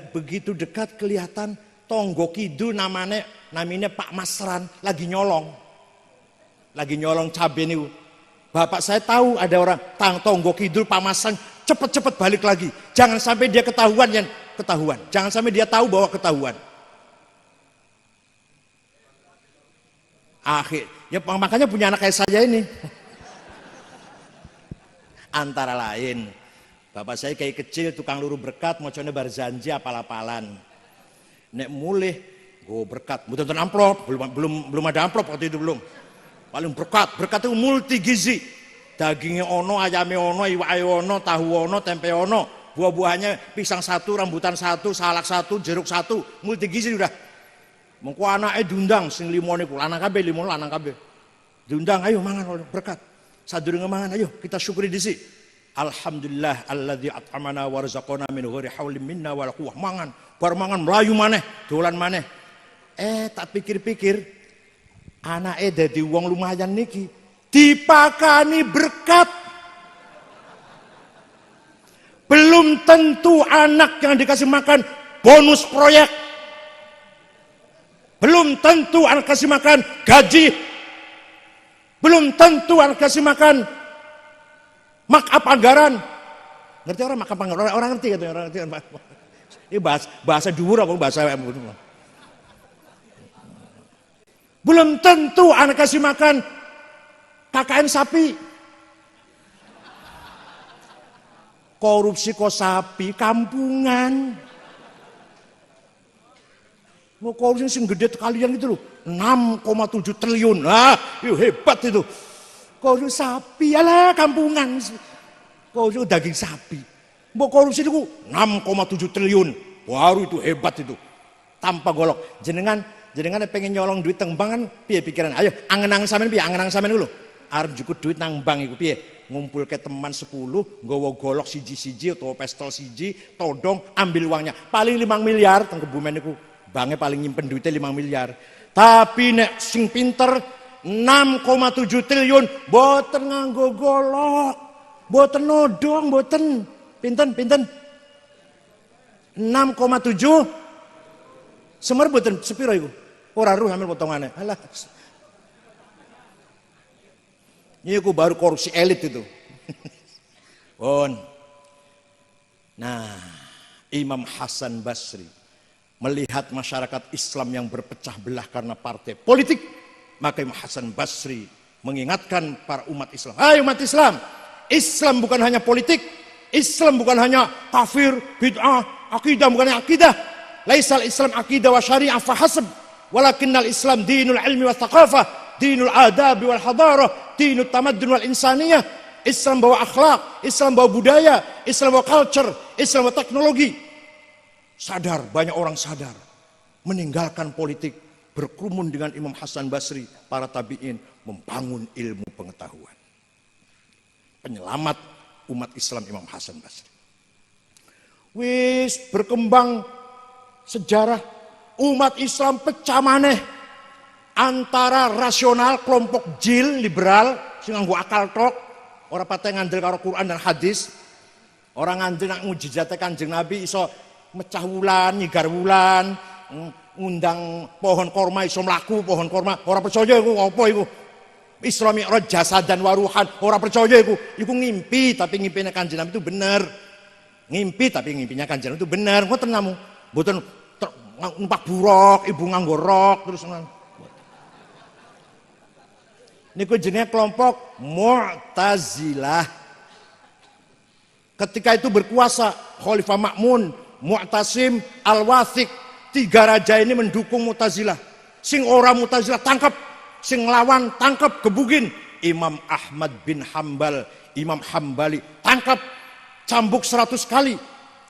Begitu dekat kelihatan tonggo kidul namanya Pak Masran lagi nyolong cabai niku. Bapak saya tahu ada orang tonggo kidul Pak Masran, cepet-cepet balik lagi. Jangan sampai dia ketahuan. Jangan sampai dia tahu bahwa ketahuan. Ya makanya punya anak kayak saya ini. Antara lain, bapak saya kayak kecil tukang luru berkat, mocone bar janji apal-apalan. Nek mulih go berkat, mboten amplop, belum ada amplop waktu itu belum. Paling berkat itu multi gizi. Dagingnya ono, ayamnya ono, iwake ono, tahu ono, tempe ono, buah-buahnya pisang 1, rambutan 1, salak 1, jeruk 1, multi gizi sudah. Mengko anake diundang sing 5 niku, lanang kabeh 5 lanang kabeh. Diundang, ayo mangan berkat. Sadurunge mangan, ayo kita syukuri dhisik. Alhamdulillah alladzi at'amana wa razaqana min ghairi haulin minna wala quwwah. Mangan, bar mangan mlayu maneh, dolan maneh. Tak pikir-pikir anake dadi wong lumayan niki dipakani berkat. Belum tentu anak yang dikasih makan bonus proyek. Belum tentu anak kasih makan gaji Belum tentu anak kasih makan markup anggaran. Ngerti orang markup anggaran? Orang ngerti gitu, orang ngerti. Ini bahasa dhuwur apa bahasa belum tentu anak kasih makan KKN sapi. Korupsi kok sapi, kampungan. Mau korupsi sing gede kalian gitu loh. 6,7 triliun. Ah, itu hebat itu. Korupsi sapi, alah kampungan. Korupsi daging sapi. Mau korupsi itu 6,7 triliun. Baru itu hebat itu. Tanpa golok. Jenengan pengen nyolong duit teng bank kan piye pikiran? Ayo angen-angen sampean piye? Angen-angen sampean dulu. Arep jukut duit nang bank iku piye? Ngumpul ke teman 10, nggawa golok siji-siji atau pistol siji, todong, ambil uangnya. Paling 5 miliar teng Kebumen iku. Banknya paling nyimpen duitnya 5 miliar. Tapi nek sing pinter 6,7 triliun boten nganggo golok. Boten nodong, boten. Pinten? 6,7 semer boten sepiro iku? Ora ruh ambil potongane. Alah. Ini aku baru korupsi elit itu. Bon. Nah, Imam Hasan Basri melihat masyarakat Islam yang berpecah belah karena partai politik, maka Imam Hasan Basri mengingatkan para umat Islam. Hai umat Islam, Islam bukan hanya politik, Islam bukan hanya kafir, bid'ah, akidah bukan hanya akidah. Laisal Islam akidah wa syariah fahasab, walakinnal Islam dinul ilmi wa thaqafah, dinul adabi wal hadarah, dinul tamaddun wal insaniyah. Islam bawa akhlak, Islam bawa budaya, Islam bawa culture, Islam bawa teknologi. Sadar, banyak orang sadar. Meninggalkan politik, berkerumun dengan Imam Hasan Basri, para tabi'in, membangun ilmu pengetahuan. Penyelamat umat Islam Imam Hasan Basri. Wis berkembang sejarah umat Islam pecah maneh antara rasional kelompok jil liberal sing nganggo akal tok, ora pateh ngandel karo Quran dan hadis. Orang ngandel nak mujizate Kanjeng Nabi iso mecah wulan, nyigar wulan, ngundang pohon korma iso mlaku pohon korma. Ora percaya iku apa iku? Isra Mi'raj jasadan waruhan, ora percaya iku. Iku ngimpi, tapi ngimpine Kanjeng Nabi itu bener. Ngimpi tapi ngimpinya Kanjeng Nabi itu bener. Ngoten namu. Mboten numpak buruk, ibu nganggo rok terus niku jenenge kelompok Mu'tazilah. Ketika itu berkuasa Khalifah Ma'mun, Mu'tasim, Al-Wathiq, 3 raja ini mendukung Mu'tazilah. Sing ora Mu'tazilah tangkap, sing nglawan tangkap, gebugin. Imam Ahmad bin Hambal, Imam Hambali tangkap, cambuk 100 kali,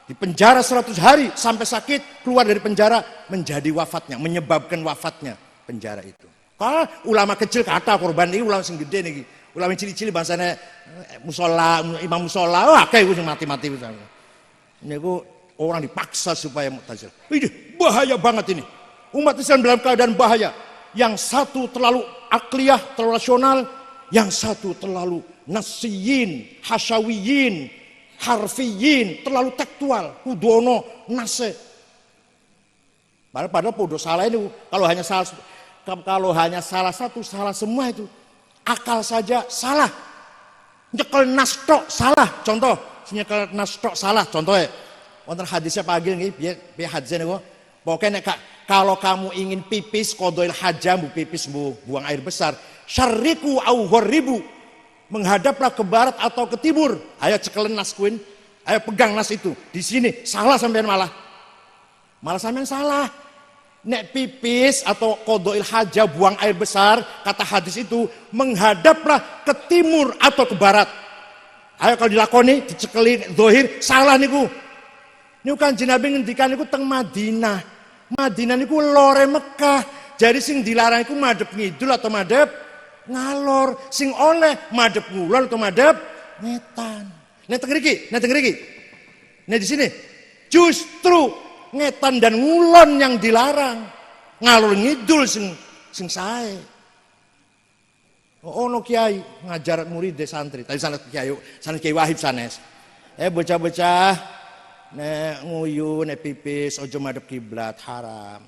dipenjara 100 hari sampai sakit, keluar dari penjara menjadi wafatnya, menyebabkan wafatnya penjara itu. Kalau ulama kecil kata korban ini ulama sing gede nih, ulama cili-cili bangsane musola, imam musola, wah kayak gue mati-mati misalnya. Ini gue orang dipaksa supaya Mu'tazilah. Ini bahaya banget ini. Umat Islam dalam keadaan bahaya. Yang satu terlalu akliyah, terlalu rasional, yang satu terlalu nasiyin, hasyawiyin, harfiyin, terlalu tekstual, kudono, nase. Padahal podo salah ini kalau hanya salah satu, salah semua itu. Akal saja salah. Nyekel nas tok salah. Contoh, nyekel nas tok salah. Contoh ya. Wonten hadisnya pagi nggih, piye hadisnya niku. Pokoknya kalau kamu ingin pipis qodhoil hajah, bu pipis bu buang air besar, syarriku au gharibu. Menghadaplah ke barat atau ke timur. Ayo cekelen nas kuin. Ayo pegang nas itu. Di sini salah sampean malah. Malah sampean salah. Nek pipis atau qodhoil hajah buang air besar, kata hadis itu menghadaplah ke timur atau ke barat. Ayo kalau dilakoni dicekeli zahir salah niku. Niku Kanjeng Nabi ngendikan niku teng Madinah. Madinah niku lore Mekah. Jadi sing dilarang iku madhep ngidul atau madhep ngalor. Sing oleh madhep ngulon atau madhep ngetan. Nek teng mriki, nek di sini justru ngetan dan ngulon yang dilarang, ngalur ngidul sing sae. Ono kiai ngajar murid santri, tadi sanes kiai Wahib sanes. Bocah-bocah nek nguyu nek pipis aja madhep kiblat haram.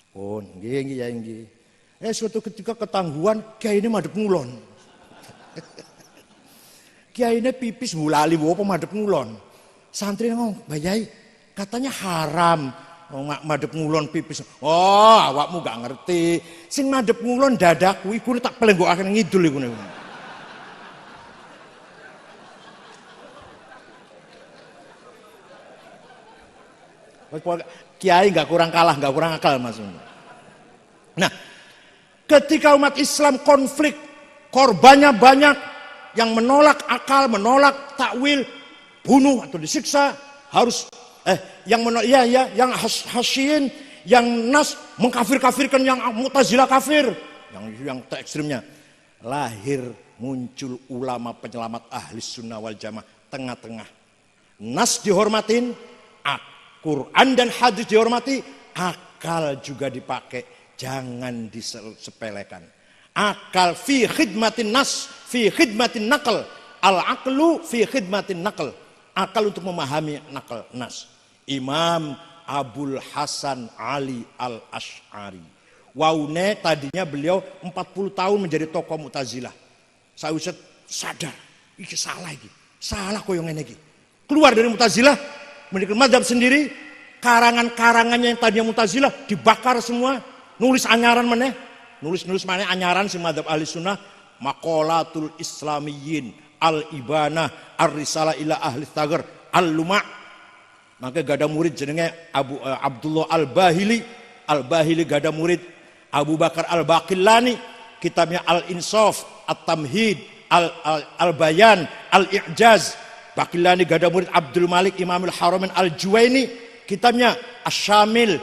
Pun nggih ya nggih. Suatu ketika ketangguhan, kiai ini madhep ngulon. Kiai ini pipis bulali apa madhep ngulon. Santri ngomong, Mbak Yai, katanya haram madhep ngulon pipis. Oh, awakmu gak ngerti. Sing madhep ngulon dadaku iku tak pelenggokaken ngidul iku. Kiai nggak kurang kalah, nggak kurang akal mas. Nah, ketika umat Islam konflik, korbannya banyak, yang menolak akal, menolak takwil, bunuh atau disiksa, harus yang menolak, yang hasyin, yang nas mengkafir-kafirkan, yang Mu'tazilah kafir, yang ekstrimnya, lahir muncul ulama penyelamat ahli sunnah wal jamaah tengah-tengah. Nas dihormatin, Quran dan hadis dihormati, akal juga dipakai, jangan disepelekan. Akal fi khidmatin nas, fi khidmatin naql. Al-aqlu fi khidmatin naql. Akal untuk memahami naql nas. Imam Abul Hasan Ali Al-Asy'ari. Waune tadinya beliau 40 tahun menjadi tokoh Mu'tazilah. Saya sadar, ini salah iki. Salah koyo ngene iki. Keluar dari Mu'tazilah, mendirikan mazhab sendiri, karangan-karangannya yang tadinya Mu'tazilah dibakar semua, nulis anyaran maneh, nulis maneh anyaran si mazhab ahli sunnah, maqalatul islamiyyin, al-ibanah, ar-risalah ila ahli thagar, al-luma'. Maka gada murid jenenge Abdullah Al-Bahili gada murid Abu Bakar Al-Baqillani, kitabnya Al-Insaf, At-Tamhid, Al-Bayan, Al-I'jaz. Baqillani gada murid Abdul Malik Imamul Haramain Al-Juwaini, kitabnya Asy-Syamil,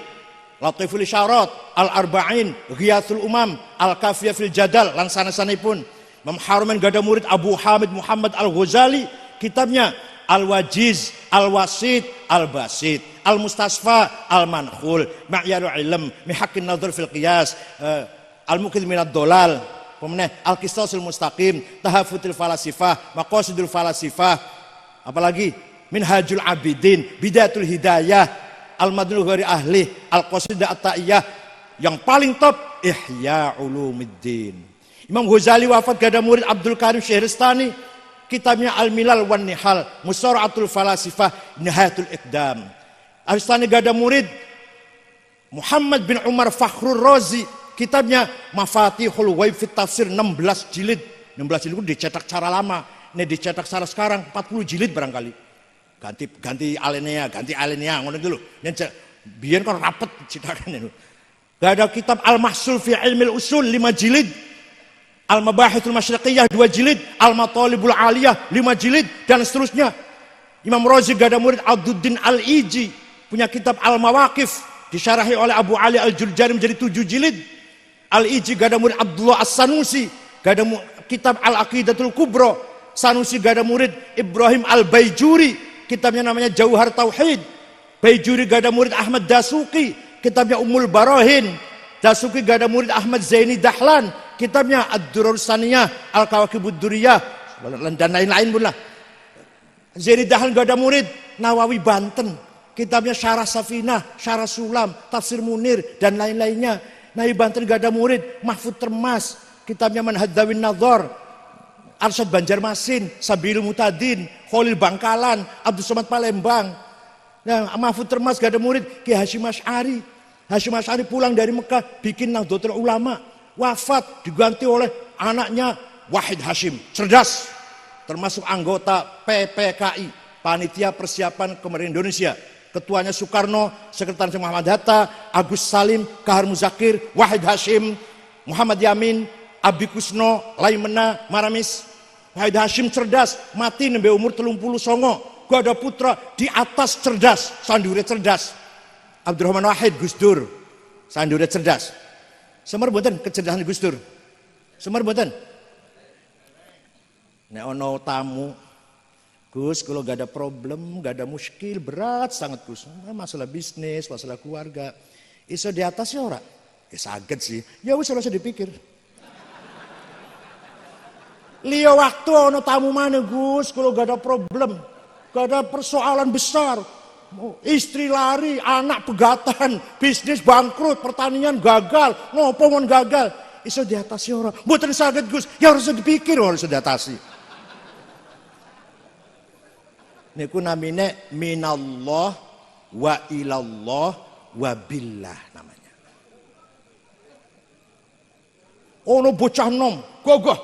Latiful Isyarat, Al-Arba'in, Ghiyathul Umam, Al-Kafiyah fil Jadal, lan sanes-sanepun. Imam Haramain gada murid Abu Hamid Muhammad Al-Ghazali, kitabnya Al-Wajiz, Al-Wasit, Al-Basit, Al-Mustasfa, Al-Mankhul, Ma'yarul Ilm, Mihaqqin Nadhr fil Qiyas, Al-Muqidh minad Dolal, Al-Qisasul Mustaqim, Tahafutul Falasifah, Maqasidul Falasifah, apalagi Minhajul Abidin, Bidayatul Hidayah, Al-Madlul Ghairi Ahli, Al-Qasidah At-Ta'iyah, yang paling top Ihya Ulumuddin. Imam Ghazali wafat gada murid Abdul Karim Syahristani, kitabnya Al-Milal wan Nihal, Musara'atul Falasifah, Nihayatul Iqdam. Al-Syahristani gada murid Muhammad bin Umar Fakhrur Razi, kitabnya Mafatihul Ghaib fit Tafsir, 16 jilid. 16 jilid itu dicetak cara lama. Ini dicetak secara sekarang 40 jilid barangkali. Ganti alinea ngono iki lho. Biyen kan rapet cetakan itu. Gak ada kitab Al-Mahsul fi Ilmil Usul 5 jilid. Al-Mabahithul Masyriqiyah 2 jilid, Al-Matalibul Aliyah 5 jilid, dan seterusnya. Imam Razi gada murid Abduddin Al-Iji, punya kitab Al-Mawaqif, disyarahi oleh Abu Ali Al-Jurjani menjadi 7 jilid. Al-Iji gada murid Abdullah As-Sanusi, gada kitab Al-Aqidatul Kubra. Sanusi gada murid Ibrahim Al-Baijuri, kitabnya namanya Jauhar Tauhid. Baijuri gada murid Ahmad Dasuki, kitabnya Ummul Barahin. Dasuki gada murid Ahmad Zaini Dahlan, kitabnya Ad-Durrus Saniyah, Al-Kawakibud Duriyah, dan lain-lain pun lah. Zaini Dahlan gada murid Nawawi Banten, kitabnya Syarah Safinah, Syarah Sulam, Tafsir Munir, dan lain-lainnya. Nawawi Banten gada murid Mahfud Termas, kitabnya Manhajul Nadhar, Arsyad Banjarmasin, Sabilul Mutadin, Khalil Bangkalan, Abdul Somad Palembang. Nah, Mahfud Termas gada murid Ki Hasyim Asy'ari. Hasyim Asy'ari pulang dari Mekah bikin Nahdlatul Ulama, wafat diganti oleh anaknya Wahid Hasyim, cerdas, termasuk anggota PPKI, Panitia Persiapan Kemerdekaan Indonesia. Ketuanya Soekarno, Sekretaris Muhammad Hatta, Agus Salim, Kahar Muzakir, Wahid Hasyim, Muhammad Yamin, Abi Kusno, Laimena, Maramis. Wahid Hasyim cerdas, mati nembe umur 30 songo. Gak ada putra, di atas cerdas, sandure cerdas. Abdurrahman Wahid, Gus Dur, sandure cerdas. Semar mboten kecerdasan Gus Dur. Semar mboten. Nek ono tamu, Gus, kalau gak ada problem, gak ada muskil, berat sangat Gus. Masalah bisnis, masalah keluarga. Iso di atas ya ora? Ya saged sih. Ya wis ora usah dipikir. Liya waktu ono tamu mana Gus, kalau gak ada problem, gak ada persoalan besar, istri lari, anak pegatan, bisnis bangkrut, pertanian gagal, ngopo mon gagal, iso diatasi ora? Mboten saged Gus, ya harus dipikir harus diatasi. Niku namine minallah wa ilallah wa billah namanya. Ono bocah nom, gagah.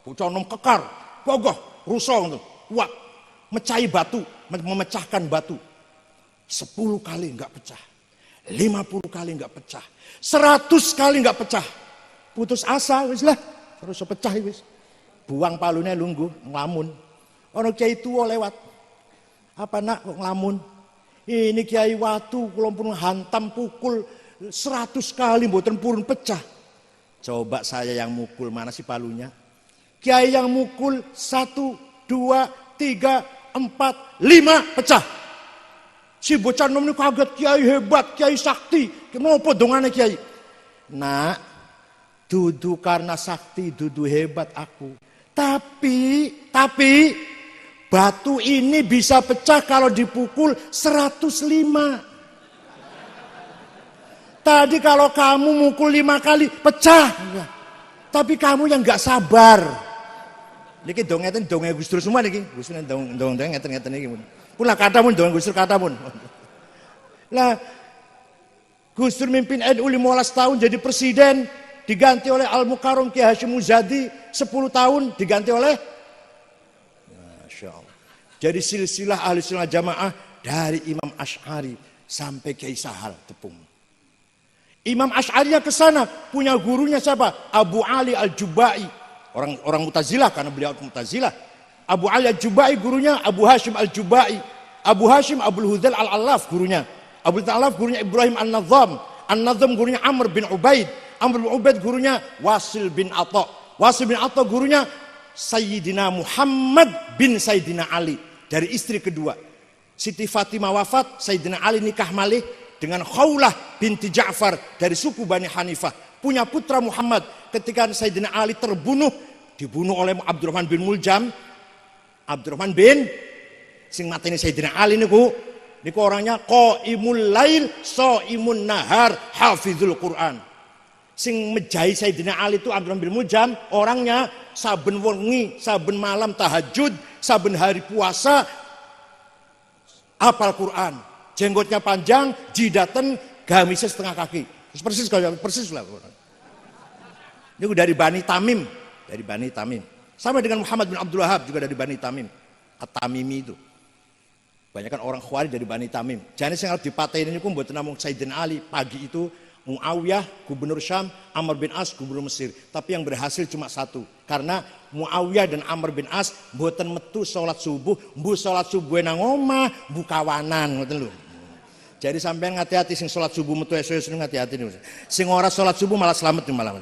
Bocah nom kekar, gagah, rusa ngono, kuat. Mecahi batu, memecahkan batu. 10 kali enggak pecah. 50 kali enggak pecah. 100 kali enggak pecah. Putus asa wis lah, terus pecah wis. Buang palune lungguh, nglamun. Ono kiai tuwa lewat. Apa nak kok nglamun? Ini kiai watu kula pun hantam pukul 100 kali mboten purun pecah. Coba saya yang mukul, mana sih palunya? Kiai yang mukul 1, 2, 3, 4, 5 pecah. Si bocah nom ini kaget, kiai hebat, kiai sakti. Kenapa dongane kiai? Nak, dudu karena sakti, dudu hebat aku. Tapi batu ini bisa pecah kalau dipukul 105. Tadi kalau kamu mukul 5 kali pecah. Tapi kamu yang gak sabar. Niki dongeten donge Gus Dur semua niki. Gus Dur dong ngeten-ngeten niki. Pula kata mun dong Gus Dur kata mun. Lah Gus Dur mimpin NU 15 tahun jadi presiden, diganti oleh Al Mukarram Ki Hasyim Muzadi 10 tahun diganti oleh Masya Allah. Jadi silsilah ahli sunnah jamaah dari Imam Asy'ari sampai Kiai Sahal Tepung. Imam Asy'arinya ke sana, punya gurunya siapa? Abu Ali Al-Jubai. Orang Mu'tazilah karena beliau Mu'tazilah. Abu Ali Al-Jubai gurunya Abu Hashim Al-Jubai. Abu Hashim Abdul Hudzal Al-Allaf gurunya. Abdul Al-Allaf gurunya Ibrahim An-Nazam. An-Nazam gurunya Amr bin Ubaid. Amr bin Ubaid gurunya Wasil bin Atha. Wasil bin Atha gurunya Sayyidina Muhammad bin Sayyidina Ali. Dari istri kedua. Siti Fatimah wafat, Sayyidina Ali nikah malih dengan Khawlah binti Ja'far dari suku Bani Hanifah. Punya putra Muhammad. Ketika Sayyidina Ali terbunuh, dibunuh oleh Abdurrahman bin Muljam. Abdurrahman bin sing mateni Sayyidina Ali niku orangnya qaimul lail shaimun nahar hafizul Quran. Sing mejahi Sayyidina Ali itu Abdurrahman bin Muljam, orangnya saben wengi, saben malam tahajud, saben hari puasa hafal Quran. Jenggotnya panjang, jidaten, gamisnya setengah kaki. Persis lah. Ini dari Bani Tamim, Sama dengan Muhammad bin Abdul Wahab juga dari Bani Tamim. At-Tamimi itu. Banyak kan orang Khawarij dari Bani Tamim. Jadi yang harus dipatahin ini pun buat namung Sayyidina Ali. Pagi itu Muawiyah, gubernur Syam, Amr bin As, gubernur Mesir. Tapi yang berhasil cuma satu. Karena Muawiyah dan Amr bin As mboten metu sholat subuh, sholat subuh nang omah, kawanan ngoten lho. Jadi sampean hati-hati sing sholat subuh metu esuk sing hati-hati niku. Sing ora sholat subuh malah selamat malah.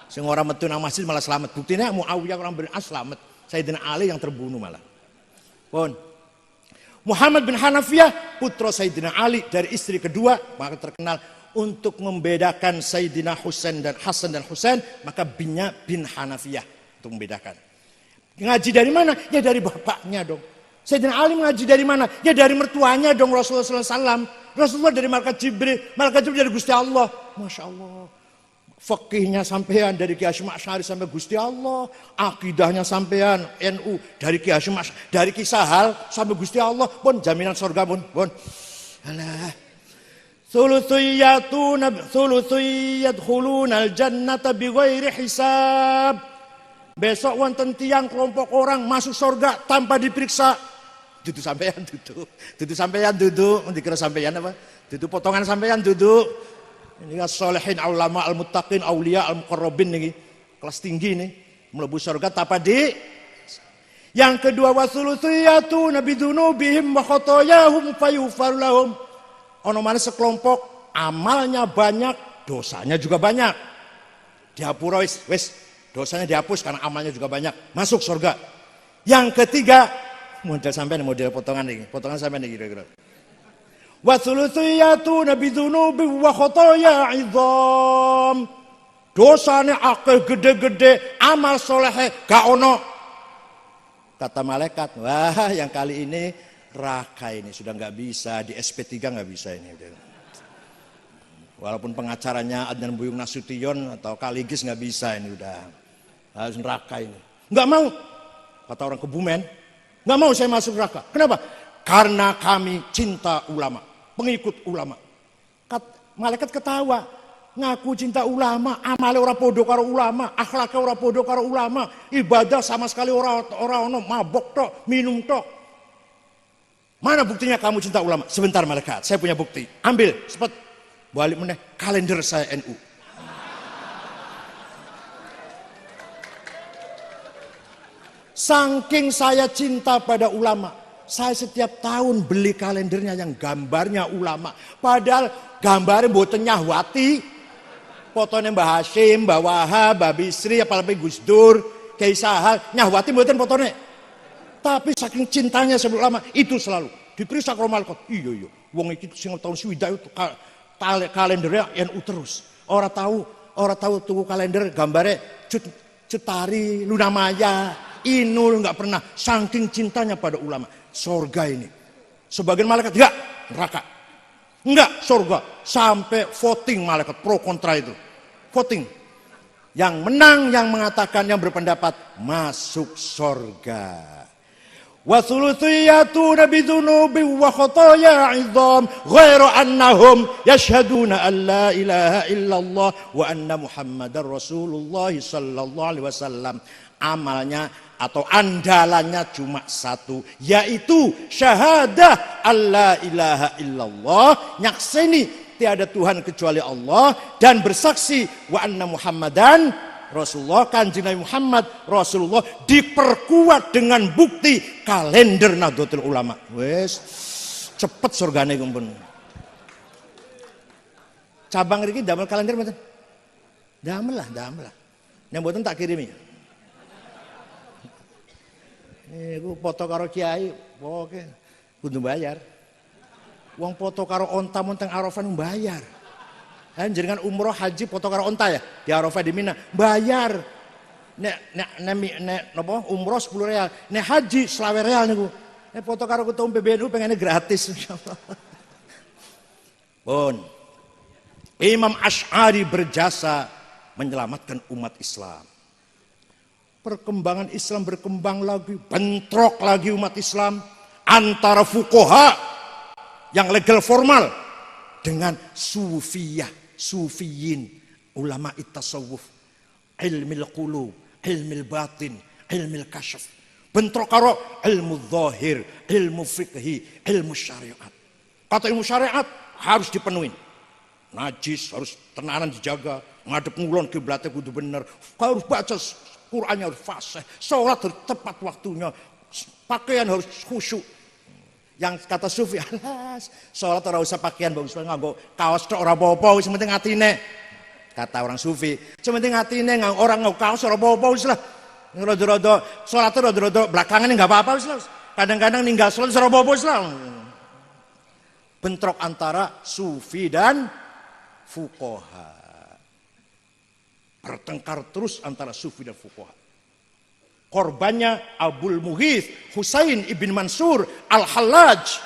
Sing ora metu nang masjid malah selamat. Buktinya Muawiyah orang bin As selamat. Sayyidina Ali yang terbunuh malah. Pun Muhammad bin Hanafiyah putra Sayyidina Ali dari istri kedua, maka terkenal untuk membedakan Sayyidina Husain dan Hasan dan Husain, maka binnya bin Hanafiyah untuk membedakan. Ngaji dari mana? Ya dari bapaknya dong. Sayyidina Ali mengaji dari mana? Ya dari mertuanya dong Rasulullah SAW. Rasulullah dari Malaikat Jibril dari Gusti Allah. Masya Allah. Fakihnya sampean dari Ki Hasyim Asy'ari sampai Gusti Allah. Akidahnya sampean NU dari Ki Hasyim dari Ki Sahal sampai Gusti Allah. Pun jaminan surga pun. Alah. Thulutsiyadkhulunal jannata bighairi hisab. Besok wonten tiang kelompok orang masuk surga tanpa diperiksa. Dudu sampean duduk. Dikira sampean apa? Dudu potongan sampean duduk. Ini kan solehin ulama al-muttaqin aulia al-muqarrabin nih. Kelas tinggi nih. Mlebu surga tanpa di. Yang kedua wasulutsiyatuna bidunubihim wa khotoyahum fayughfar lahum. Ono mana sekelompok amalnya banyak, dosanya juga banyak. Dihapura wis dosanya dihapus karena amalnya juga banyak. Masuk surga. Yang ketiga, model potongan ini. Potongan sampai ini kira-kira. Wa thulutsiyatuna bidzunubi wa khotoya 'idzam. Dosane akeh gede-gede, amal soleh gak ono. Kata malaikat, wah yang kali ini Raka ini sudah nggak bisa, di SP3 nggak bisa ini. Walaupun pengacaranya Adnan Buyung Nasution atau Kaligis nggak bisa ini udah harus neraka ini. Nggak mau, kata orang Kebumen, nggak mau saya masuk neraka. Kenapa? Karena kami cinta ulama, pengikut ulama. Malaikat ketawa, ngaku cinta ulama, amale ora podo karo ulama, akhlaknya ora podo karo ulama, ibadah sama sekali ora ono, mabok tok, minum tok. Mana buktinya kamu cinta ulama? Sebentar malaikat, saya punya bukti. Ambil, cepat. Balik meneh kalender saya NU. Saking saya cinta pada ulama, saya setiap tahun beli kalendernya yang gambarnya ulama. Padahal gambarnya mboten Nyahwati, fotonya Mbah Hashim, Mbah Wahab, Mbah Bisri, apalagi Gus Dur, Kiai Sahal, Nyahwati mboten fotonya. Tapi saking cintanya sama ulama, itu selalu diperiksa kalau malaikat. Iya, wong iki sing tahun swidak itu kalendernya NU terus. Orang tahu tuku kalender gambarnya Cutari, Luna Maya, Inul nggak pernah. Saking cintanya pada ulama. Sorga ini. Sebagian malaikat enggak, neraka. Enggak, sorga. Sampai voting malaikat pro kontra itu. Voting. Yang menang, yang mengatakan, yang berpendapat masuk sorga. Wa thuluthiyatuna bidzunubi wa khataya 'idham ghairu annahum yashhaduna an la ilaha illallah wa anna muhammadar rasulullah sallallahu alaihi wasallam. Amalnya atau andalannya cuma satu, yaitu syahadah alla ilaha illallah, nyakseni tiada Tuhan kecuali Allah, dan bersaksi wa anna muhammadan Rasulullah, Kanjeng Nabi Muhammad Rasulullah, diperkuat dengan bukti kalender Nahdlatul Ulama. Wes cepet surgane kumpul. Cabang iki damel kalender mboten? Damel lah. Yang mboten tak kirimi. Iku foto karo kiai, pokoke kudu bayar. Wong foto karo onta monteng Arafah bayar. Jenengan umroh haji foto karo onta ya di Arafah di Mina bayar. Nek umroh 10 real, nek haji 20 real niku. Nek foto karo ketua PBNU pengennya gratis insyaallah. Pun Imam Asy'ari berjasa menyelamatkan umat Islam. Perkembangan Islam berkembang lagi, bentrok lagi umat Islam antara fuqaha yang legal formal dengan sufiyin, ulama tasawuf, ilmil qulub, ilmil batin, ilmil kasyaf. Bentrok karo ilmu zahir, ilmu fikhi, ilmu syariat. Kata ilmu syariat harus dipenuhi. Najis harus tenanan dijaga, ngadep ngulon kiblatnya kudu bener, harus baca Qur'annya harus fasih, sholat harus tepat waktunya, pakaian harus khusyuk. Yang kata sufi, alas, sholat ora usah pakaian bagus, nganggo kaos tok ora apa-apa, wis penting atine. Kata orang sufi, sementing atine orang nganggo kaos ora apa-apa wis lah. Rada-rada sholat rada-rada belakangan enggak apa-apa wis lah. Kadang-kadang ninggal sholat ora apa-apa wis lah. Bentrok antara sufi dan fuqaha. Bertengkar terus antara sufi dan fuqaha. Korbannya Abul Mughith Husain ibn Mansur Al-Hallaj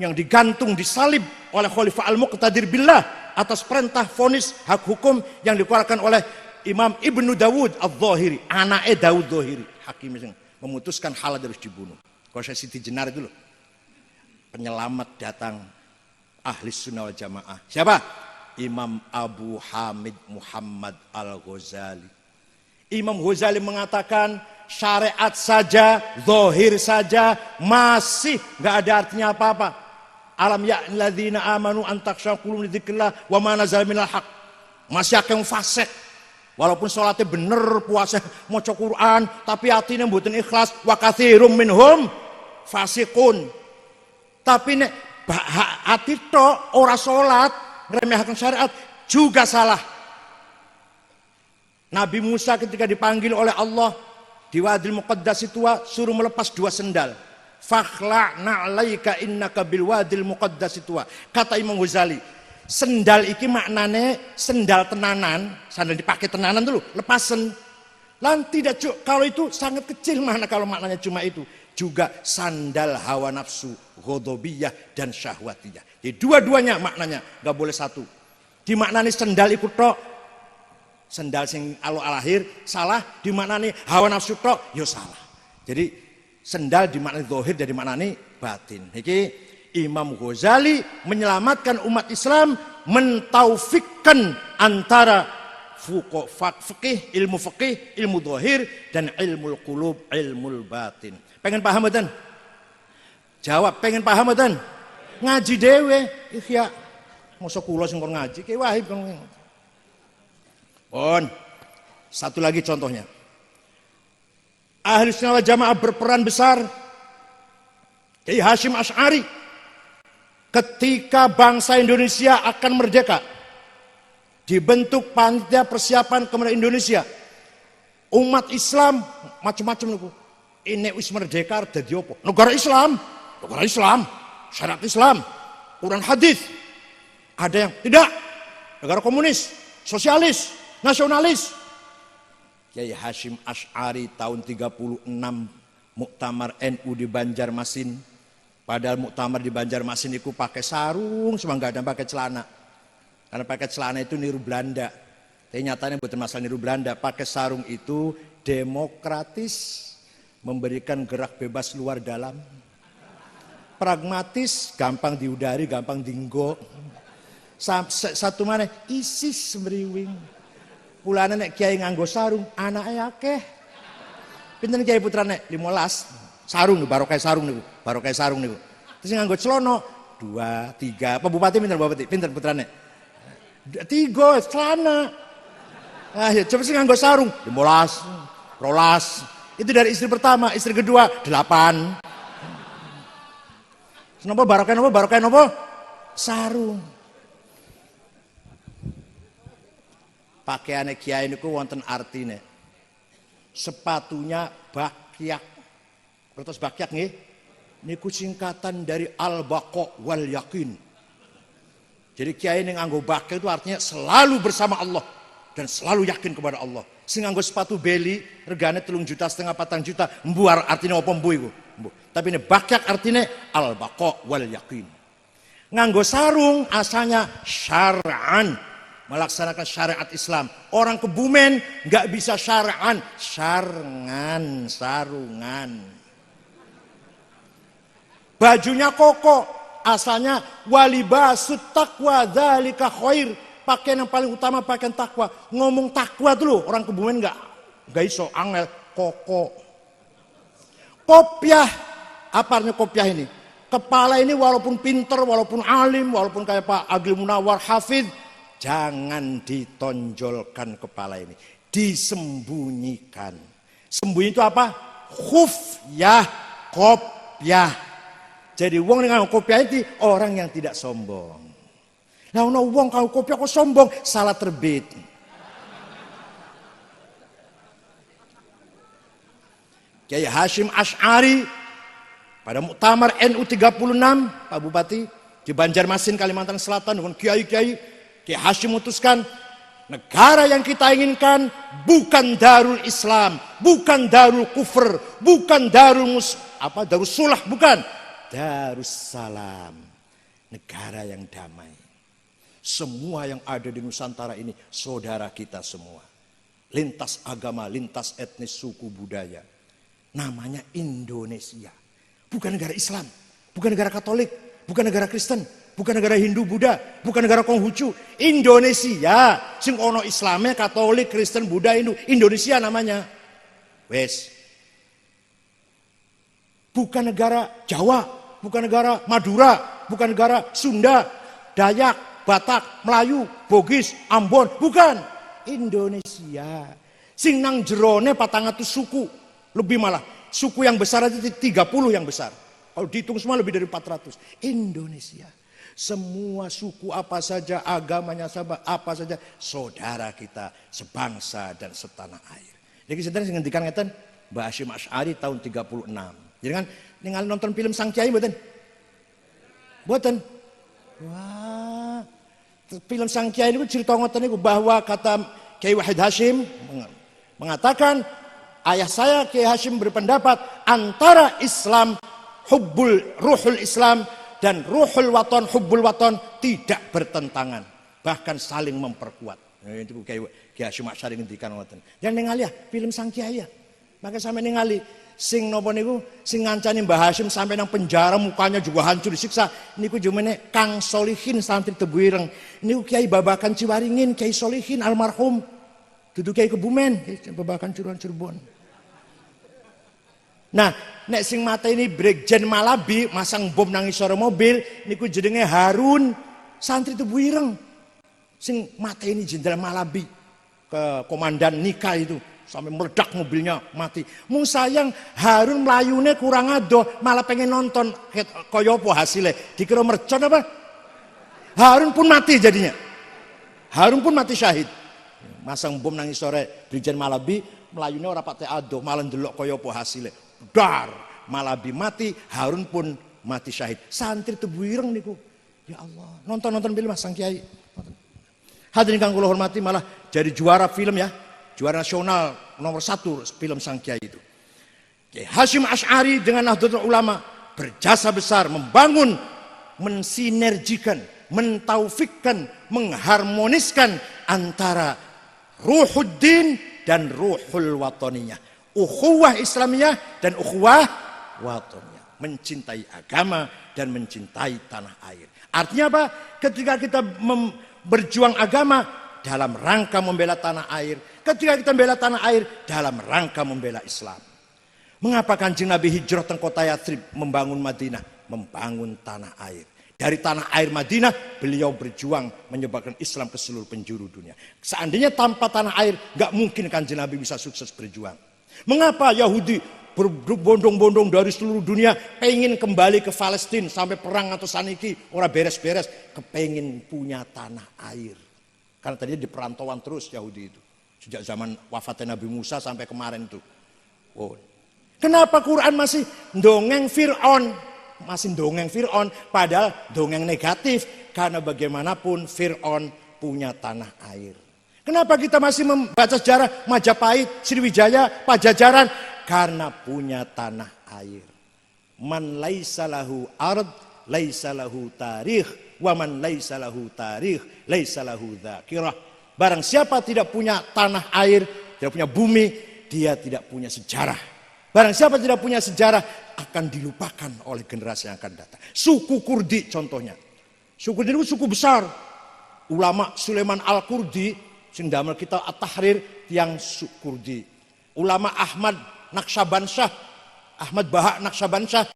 yang digantung disalib oleh Khalifah Al-Muqtadir Billah atas perintah vonis hak hukum yang dikeluarkan oleh Imam Ibnu Dawud Al-Zahiri, anaknya Dawud Zahiri, hakim yang memutuskan Hallaj harus dibunuh. Kalau saya Siti Jenar dulu, penyelamat datang ahli sunnah wal jamaah. Siapa? Imam Abu Hamid Muhammad Al-Ghazali. Imam Ghazali mengatakan syariat saja, zahir saja masih nggak ada artinya apa-apa. Alam ya'nil ladzina amanu an takhsha qulubuhum li dzikrillah wa ma nazala minal haq. Masih akeh fasik. Walaupun sholatnya bener, puasa maca Quran, tapi hatinya mboten ikhlas, wa katsirum minhum fasiqun. Tapi nek hati tok ora salat, ngremehkan syariat juga salah. Nabi Musa ketika dipanggil oleh Allah di Wadil Muqaddas itu suruh melepas 2 sendal. Fakhla' na'laika innaka bil Wadil Muqaddas itu. Kata Imam Ghazali, sendal iki maknane sendal tenanan, sandal dipakai tenanan dulu, lepasen. Lan tidak kalau itu sangat kecil mana kalau maknanya cuma itu. Juga sandal hawa nafsu, ghadabiyah dan syahwatiyah. Jadi dua-duanya maknanya, gak boleh satu. dimaknani sendal iku tok. Sendal sing alahir salah, dimaknani hawa nafsu tok ya salah. Jadi sendal dimaknani zahir dan dimaknani batin. Iki Imam Ghazali menyelamatkan umat Islam, mentaufikkan antara fikih, ilmu zahir dan ilmu qulub, ilmu batin. Pengen paham mboten? Jawab, pengen paham mboten? Ngaji dhewe, iya. Mosok kula sing kon ngaji, ki Wahib kon. Pon. Satu lagi contohnya. Ahlus Sunnah wal Jamaah berperan besar. Kiai Hasyim Asy'ari ketika bangsa Indonesia akan merdeka, dibentuk panitia persiapan kemerdekaan Indonesia. Umat Islam macam-macam niku. Ini wis merdeka dadi apa? Negara Islam, syariat Islam, Quran hadis. Ada yang tidak, negara komunis, sosialis, nasionalis. Kiai Hasyim Asy'ari tahun 36 muktamar NU di Banjarmasin. Padahal muktamar di Banjarmasin itu pakai sarung, semua nggak ada pakai celana. Karena pakai celana itu niru Belanda. Tapi nyatanya bukan masalah niru Belanda. Pakai sarung itu demokratis, memberikan gerak bebas luar dalam. Pragmatis, gampang diudari, gampang dinggo. Satu mana ISIS semriwing. Pulane nek kiai nganggo sarung, anaknya akeh. Pinten kiai putrane 15. Sarung nih, baru kayak sarung nih. Terus nganggo celono 2, 3. Pak Bupati pinten Bupati? Pinten putrane? 3 celana. Ah ya coba sih nganggo sarung 15, 12. Itu dari istri pertama, istri kedua 8. Kenapa barokah nopo? Sarung. Pakaiane kiai niku wonten artine. Sepatunya bakyak. Terus bakyak nggih, niku singkatan dari al-baqa wal yakin. Jadi kiai ning nganggo bakyak itu artinya selalu bersama Allah dan selalu yakin kepada Allah. Sing nganggo sepatu beli regane 3,5 juta 4 juta, mbuar artinya apa mbu iku? Mbu. Tapi ini bakyak artinya al-baqa wal yakin. Nganggo sarung asalnya syar'an, melaksanakan syariat Islam. Orang Kebumen nggak bisa syar'an, sarungan. Bajunya koko, asalnya walibasut taqwa dzalika khair. Pakaian yang paling utama pakaian takwa. Ngomong takwa dulu, orang Kebumen enggak iso angel koko. Kopiah, apa artinya kopiah ini? Kepala ini walaupun pinter, walaupun alim, walaupun kayak Pak Agil Munawar Hafid, jangan ditonjolkan kepala ini, disembunyikan. Sembunyi itu apa? Khufyah, kopiah. Jadi wong yang kopiah itu orang yang tidak sombong. Nah, wong kalau kopiah kok sombong, salah terbit. Kiai Hasyim Asy'ari pada muktamar NU 36 Pak Bupati di Banjarmasin Kalimantan Selatan dengan kiai-kiai, Kiai Hasyim memutuskan negara yang kita inginkan bukan Darul Islam, bukan Darul Kufur, bukan Darus Sulah, bukan. Darussalam, negara yang damai. Semua yang ada di Nusantara ini saudara kita semua. Lintas agama, lintas etnis, suku, budaya. Namanya Indonesia. Bukan negara Islam, bukan negara Katolik, bukan negara Kristen, bukan negara Hindu, Buddha, bukan negara Konghucu. Indonesia, sing ono Islamnya, Katolik, Kristen, Buddha, Hindu. Indonesia namanya. Wes. Bukan negara Jawa, bukan negara Madura, bukan negara Sunda, Dayak, Batak, Melayu, Bugis, Ambon, bukan. Indonesia. Sing nang jerone 400 suku, lebih malah. Suku yang besar aja 30 yang besar. Kalau dihitung semua lebih dari 400. Indonesia. Semua suku apa saja, agamanya apa saja, saudara kita sebangsa dan setanah air. Jadi sebenarnya ngendikan ngeten Mbah Hasyim Asy'ari tahun 36. Jadi kan ningali nonton film Sang Kyai mboten? Mboten. Wah. Film Sang Kyai niku cerita ngoten niku bahwa kata Kiai Wahid Hasyim mengatakan ayah saya Kiai Hasyim berpendapat antara Islam ruhul Islam dan ruhul waton hubbul waton tidak bertentangan. bahkan saling memperkuat. Itu kayak Kiai Hasyim Asy'ari ngendikan ngoten. Yang ningali ya film Sang Kiai ya. Maka sampe ningali sing napa niku sing ngancani Mbah Hasyim sampai nang penjara mukanya juga hancur disiksa niku jumene Kang Solihin santri Tebu Ireng. Niku Kiai Babakan Ciwaringin, Kiai Solihin almarhum. Dudu Kiai Kebumen, Kiai Babakan Cirebon. Nah, nek sing mata ini Brigjen Malabi masang bom nang isore mobil niku jenenge Harun santri Tebu Ireng. Sing mata ini Jenderal Malabi ke komandan Nika itu sampai meledak mobilnya mati. Mung sayang Harun melayune kurang adoh malah pengen nonton kaya apa hasilnya. Dikira mercon apa? Harun pun mati jadinya. Harun pun mati syahid. Masang bom nang isore Brigjen Malabi melayune ora pate adoh malah ndelok kaya apa hasilnya. Dar, Malabi mati, Harun pun mati syahid. Santri Tebu Ireng niku. Ya Allah, nonton film Sang Kiai. Hadirin kang kula hormati malah jadi juara film ya. Juara nasional nomor 1 film Sang Kiai itu. Kiai Hasyim Asy'ari dengan Nahdlatul Ulama berjasa besar membangun, mensinergikan, mentaufikkan, mengharmoniskan antara ruhuddin dan ruhul watoniyah. Ukhuwah Islamiyah dan ukhuwah watoniyah. Mencintai agama dan mencintai tanah air. Artinya apa? Ketika kita berjuang agama dalam rangka membela tanah air. Ketika kita membela tanah air dalam rangka membela Islam. Mengapa Kanjeng Nabi hijrah teng kota Yathrib membangun Madinah? Membangun tanah air. Dari tanah air Madinah beliau berjuang menyebarkan Islam ke seluruh penjuru dunia. Seandainya tanpa tanah air gak mungkin Kanjeng Nabi bisa sukses berjuang. Mengapa Yahudi berbondong-bondong dari seluruh dunia pengen kembali ke Palestina sampai perang atau saniki ora beres-beres, kepengin punya tanah air. Karena tadinya di perantauan terus Yahudi itu. Sejak zaman wafatnya Nabi Musa sampai kemarin itu. Oh. Kenapa Quran masih dongeng Fir'aun? Masih dongeng Fir'aun padahal dongeng negatif karena bagaimanapun Fir'aun punya tanah air. Kenapa kita masih membaca sejarah Majapahit, Sriwijaya, Pajajaran? Karena punya tanah air. Man laisa lahu ard, laisa lahu tarikh, wa man laisa lahu tarikh, laisa lahu dzakirah. Barang siapa tidak punya tanah air, tidak punya bumi, dia tidak punya sejarah. Barang siapa tidak punya sejarah akan dilupakan oleh generasi yang akan datang. Suku Kurdi contohnya. Suku Kurdi itu suku besar. Ulama Sulaiman Al-Kurdi sing damel kita At-Tahrir yang Kurdi. Ulama Ahmad Naqsyabansyah, Ahmad Bahak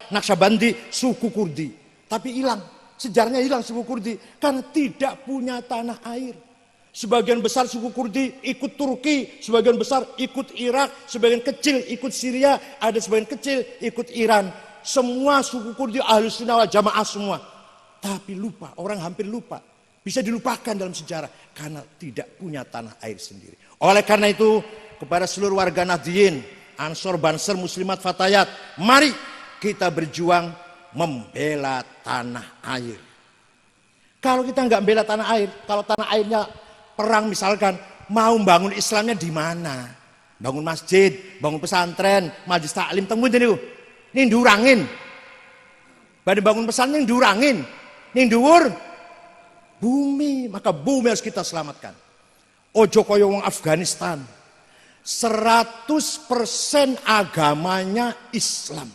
Naqsyabandi suku Kurdi. Tapi hilang, sejarahnya hilang suku Kurdi karena tidak punya tanah air. Sebagian besar suku Kurdi ikut Turki, sebagian besar ikut Irak, sebagian kecil ikut Syria, ada sebagian kecil ikut Iran. Semua suku Kurdi Ahlus Sunnah wal Jamaah semua. Tapi lupa, orang hampir lupa. Bisa dilupakan dalam sejarah karena tidak punya tanah air sendiri. Oleh karena itu kepada seluruh warga Nahdliyin, Ansor, Banser, Muslimat, Fatayat, mari kita berjuang membela tanah air. Kalau kita nggak membela tanah air, kalau tanah airnya perang misalkan, mau bangun Islamnya di mana? Bangun masjid, bangun pesantren, majelis taklim, temu niku. Ning durangin. Badhe bangun pesantren durangin. Ning dhuwur bumi, maka bumi harus kita selamatkan. Ojo kaya wong Afghanistan. 100% agamanya Islam.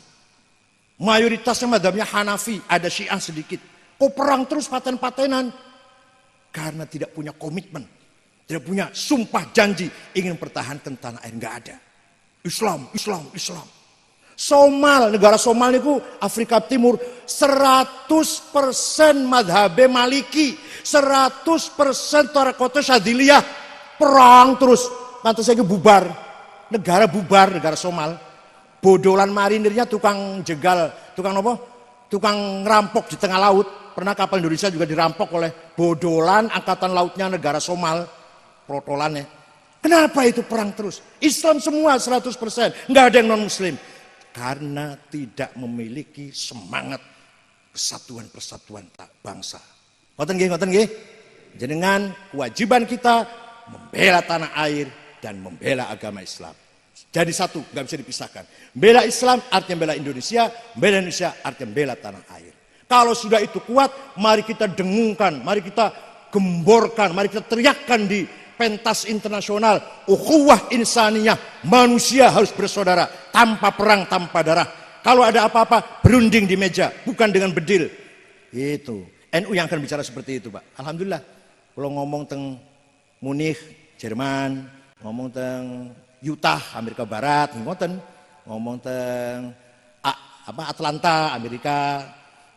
Mayoritasnya madhabnya Hanafi, ada Syiah sedikit. Kok perang terus paten-patenan? Karena tidak punya komitmen, tidak punya sumpah janji ingin pertahankan tanah air, nggak ada. Islam. Somal, negara Somal itu Afrika Timur 100% madhabe Maliki, 100% Tarekoto Syadiliyah, perang terus, pantas saya bubar, negara Somal, bodolan marinirnya tukang jegal, tukang apa? Tukang ngerampok di tengah laut. Pernah kapal Indonesia juga dirampok oleh bodolan angkatan lautnya negara Somal, protolannya. Kenapa itu perang terus? Islam semua 100%, nggak ada yang non Muslim. Karena tidak memiliki semangat persatuan bangsa. Ngoten nggih. Jenengan kewajiban kita membela tanah air dan membela agama Islam. Jadi satu, nggak bisa dipisahkan. Bela Islam artinya bela Indonesia artinya bela tanah air. Kalau sudah itu kuat, mari kita dengungkan, mari kita gemborkan, mari kita teriakkan di pentas internasional, ukhuwah insaniyah, manusia harus bersaudara, tanpa perang, tanpa darah. Kalau ada apa-apa, berunding di meja, bukan dengan bedil. Itu NU yang akan bicara seperti itu, Pak. Alhamdulillah. Kalau ngomong tentang Munich, Jerman, ngomong tentang Utah, Amerika Barat, ngomong tentang Atlanta, Amerika,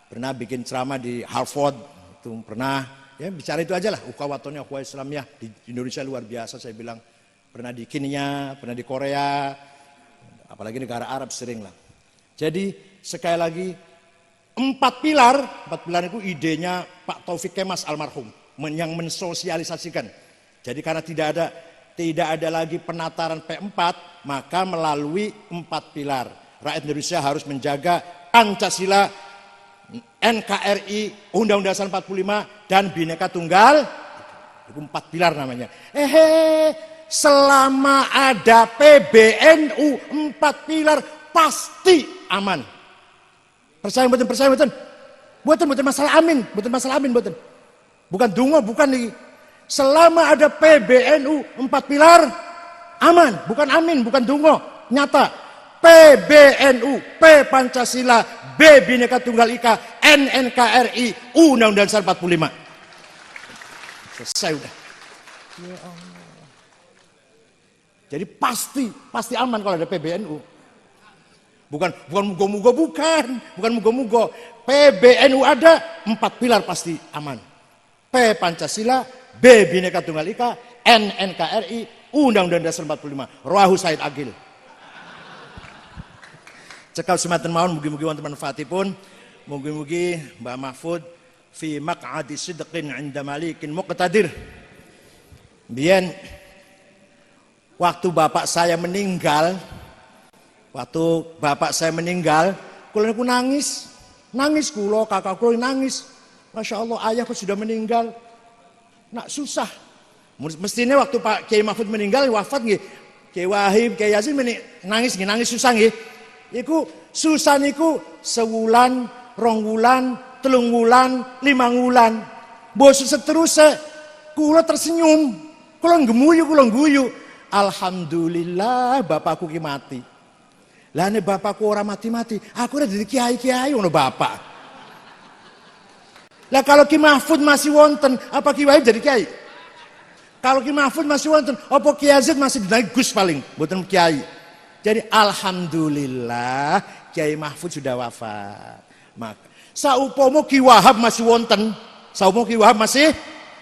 pernah bikin ceramah di Harvard, itu pernah, ya bicara itu aja lah, ukhuwatnya, ukhuwah Islamiyah di Indonesia luar biasa, saya bilang, pernah di Kenya, pernah di Korea, apalagi negara Arab sering lah. Jadi sekali lagi, 4 pilar itu idenya Pak Taufik Kemas almarhum, yang mensosialisasikan. Jadi karena tidak ada lagi penataran P4, maka melalui 4 pilar. Rakyat Indonesia harus menjaga Pancasila, NKRI, Undang-Undang Dasar 45, dan Bhinneka Tunggal. Itu 4 pilar namanya. Selama ada PBNU, 4 pilar pasti aman. Percaya betul, percaya betul. Bukan masalah amin, bukan. Bukan dungo, bukan nih. Selama ada PBNU 4 pilar, aman. Bukan amin, bukan dungo. Nyata. PBNU, P Pancasila, B Bhinneka Tunggal Ika, N NKRI, U Undang-Undang Dasar 45. Selesai udah. Ya Allah. Jadi pasti aman kalau ada PBNU. Bukan mugo-mugo. PBNU ada, 4 pilar pasti aman. P Pancasila, B Bhinneka Tunggal Ika, N NKRI, Undang-Undang Dasar 45. Rawahu Said Agil. Cekal semanten mawon mugi-mugi wonten manfaatipun. Mugi-mugi Mbak Mahfud fi maq'adi sidqin 'inda malikin muqtadir. Biyen waktu bapak saya meninggal, kula niku nangis kula, kakak kula nangis. Masya Allah, ayahku sudah meninggal. Nak susah. Mestinya waktu Pak Kiai Mahfud meninggal, wafat nggih. Kiai Wahib, Kiai Yasin nangis susah nggih. Iku susah niku sewulan, 2 wulan, 3 wulan, 5 wulan. Bos seterusnya, kula tersenyum, kula ngguyu. Alhamdulillah bapakku ki mati. Lah nek bapakku ora mati-mati, aku udah jadi kiai-kiai ngono bapak. Lah kalau Ki Mahfud masih wonten, apa Ki Wahib jadi kiai? Kalau Ki Mahfud masih wonten, apa Ki Yazid masih dinaik Gus paling, mboten kiai. Jadi alhamdulillah Kiai Mahfud sudah wafat. Maka saupomo Ki Wahab masih wonten,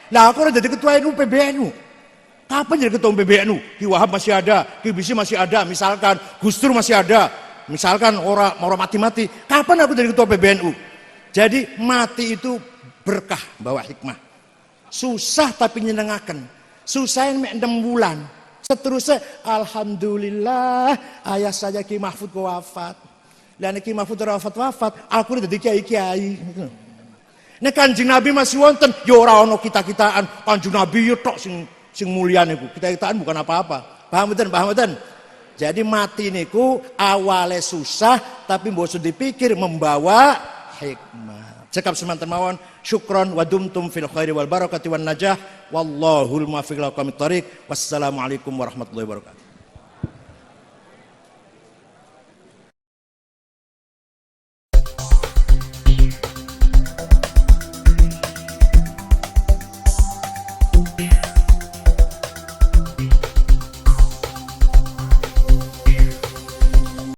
lah aku udah jadi ketua NU PBNU. Kapan jadi ketua PBNU? Ki Wahab masih ada, Ki Bisi masih ada, misalkan Gus Dur masih ada, misalkan orang mati-mati. Kapan aku jadi ketua PBNU? Jadi mati itu berkah, bawa hikmah. Susah tapi nyenengaken. Susah yang 6 bulan. Seterusnya alhamdulillah ayah saja Ki Mahfud kok wafat. Dan Ki Mahfud wafat, aku udah jadi kiai-kiai. Nek Kanjeng Nabi masih wonten, ya ora ono kita-kitaan. Kanjeng Nabi yo tok sing mulia niku. Kita-kitaan bukan apa-apa. Paham mboten? Jadi mati niku awale susah tapi mbok dipikir membawa hikmah. Cekap semanten mawon, syukron wa dumtum fil khairi wal barakati wan najah. Wallahul muwaffiq ila aqwamit thoriq. Wassalamualaikum warahmatullahi wabarakatuh.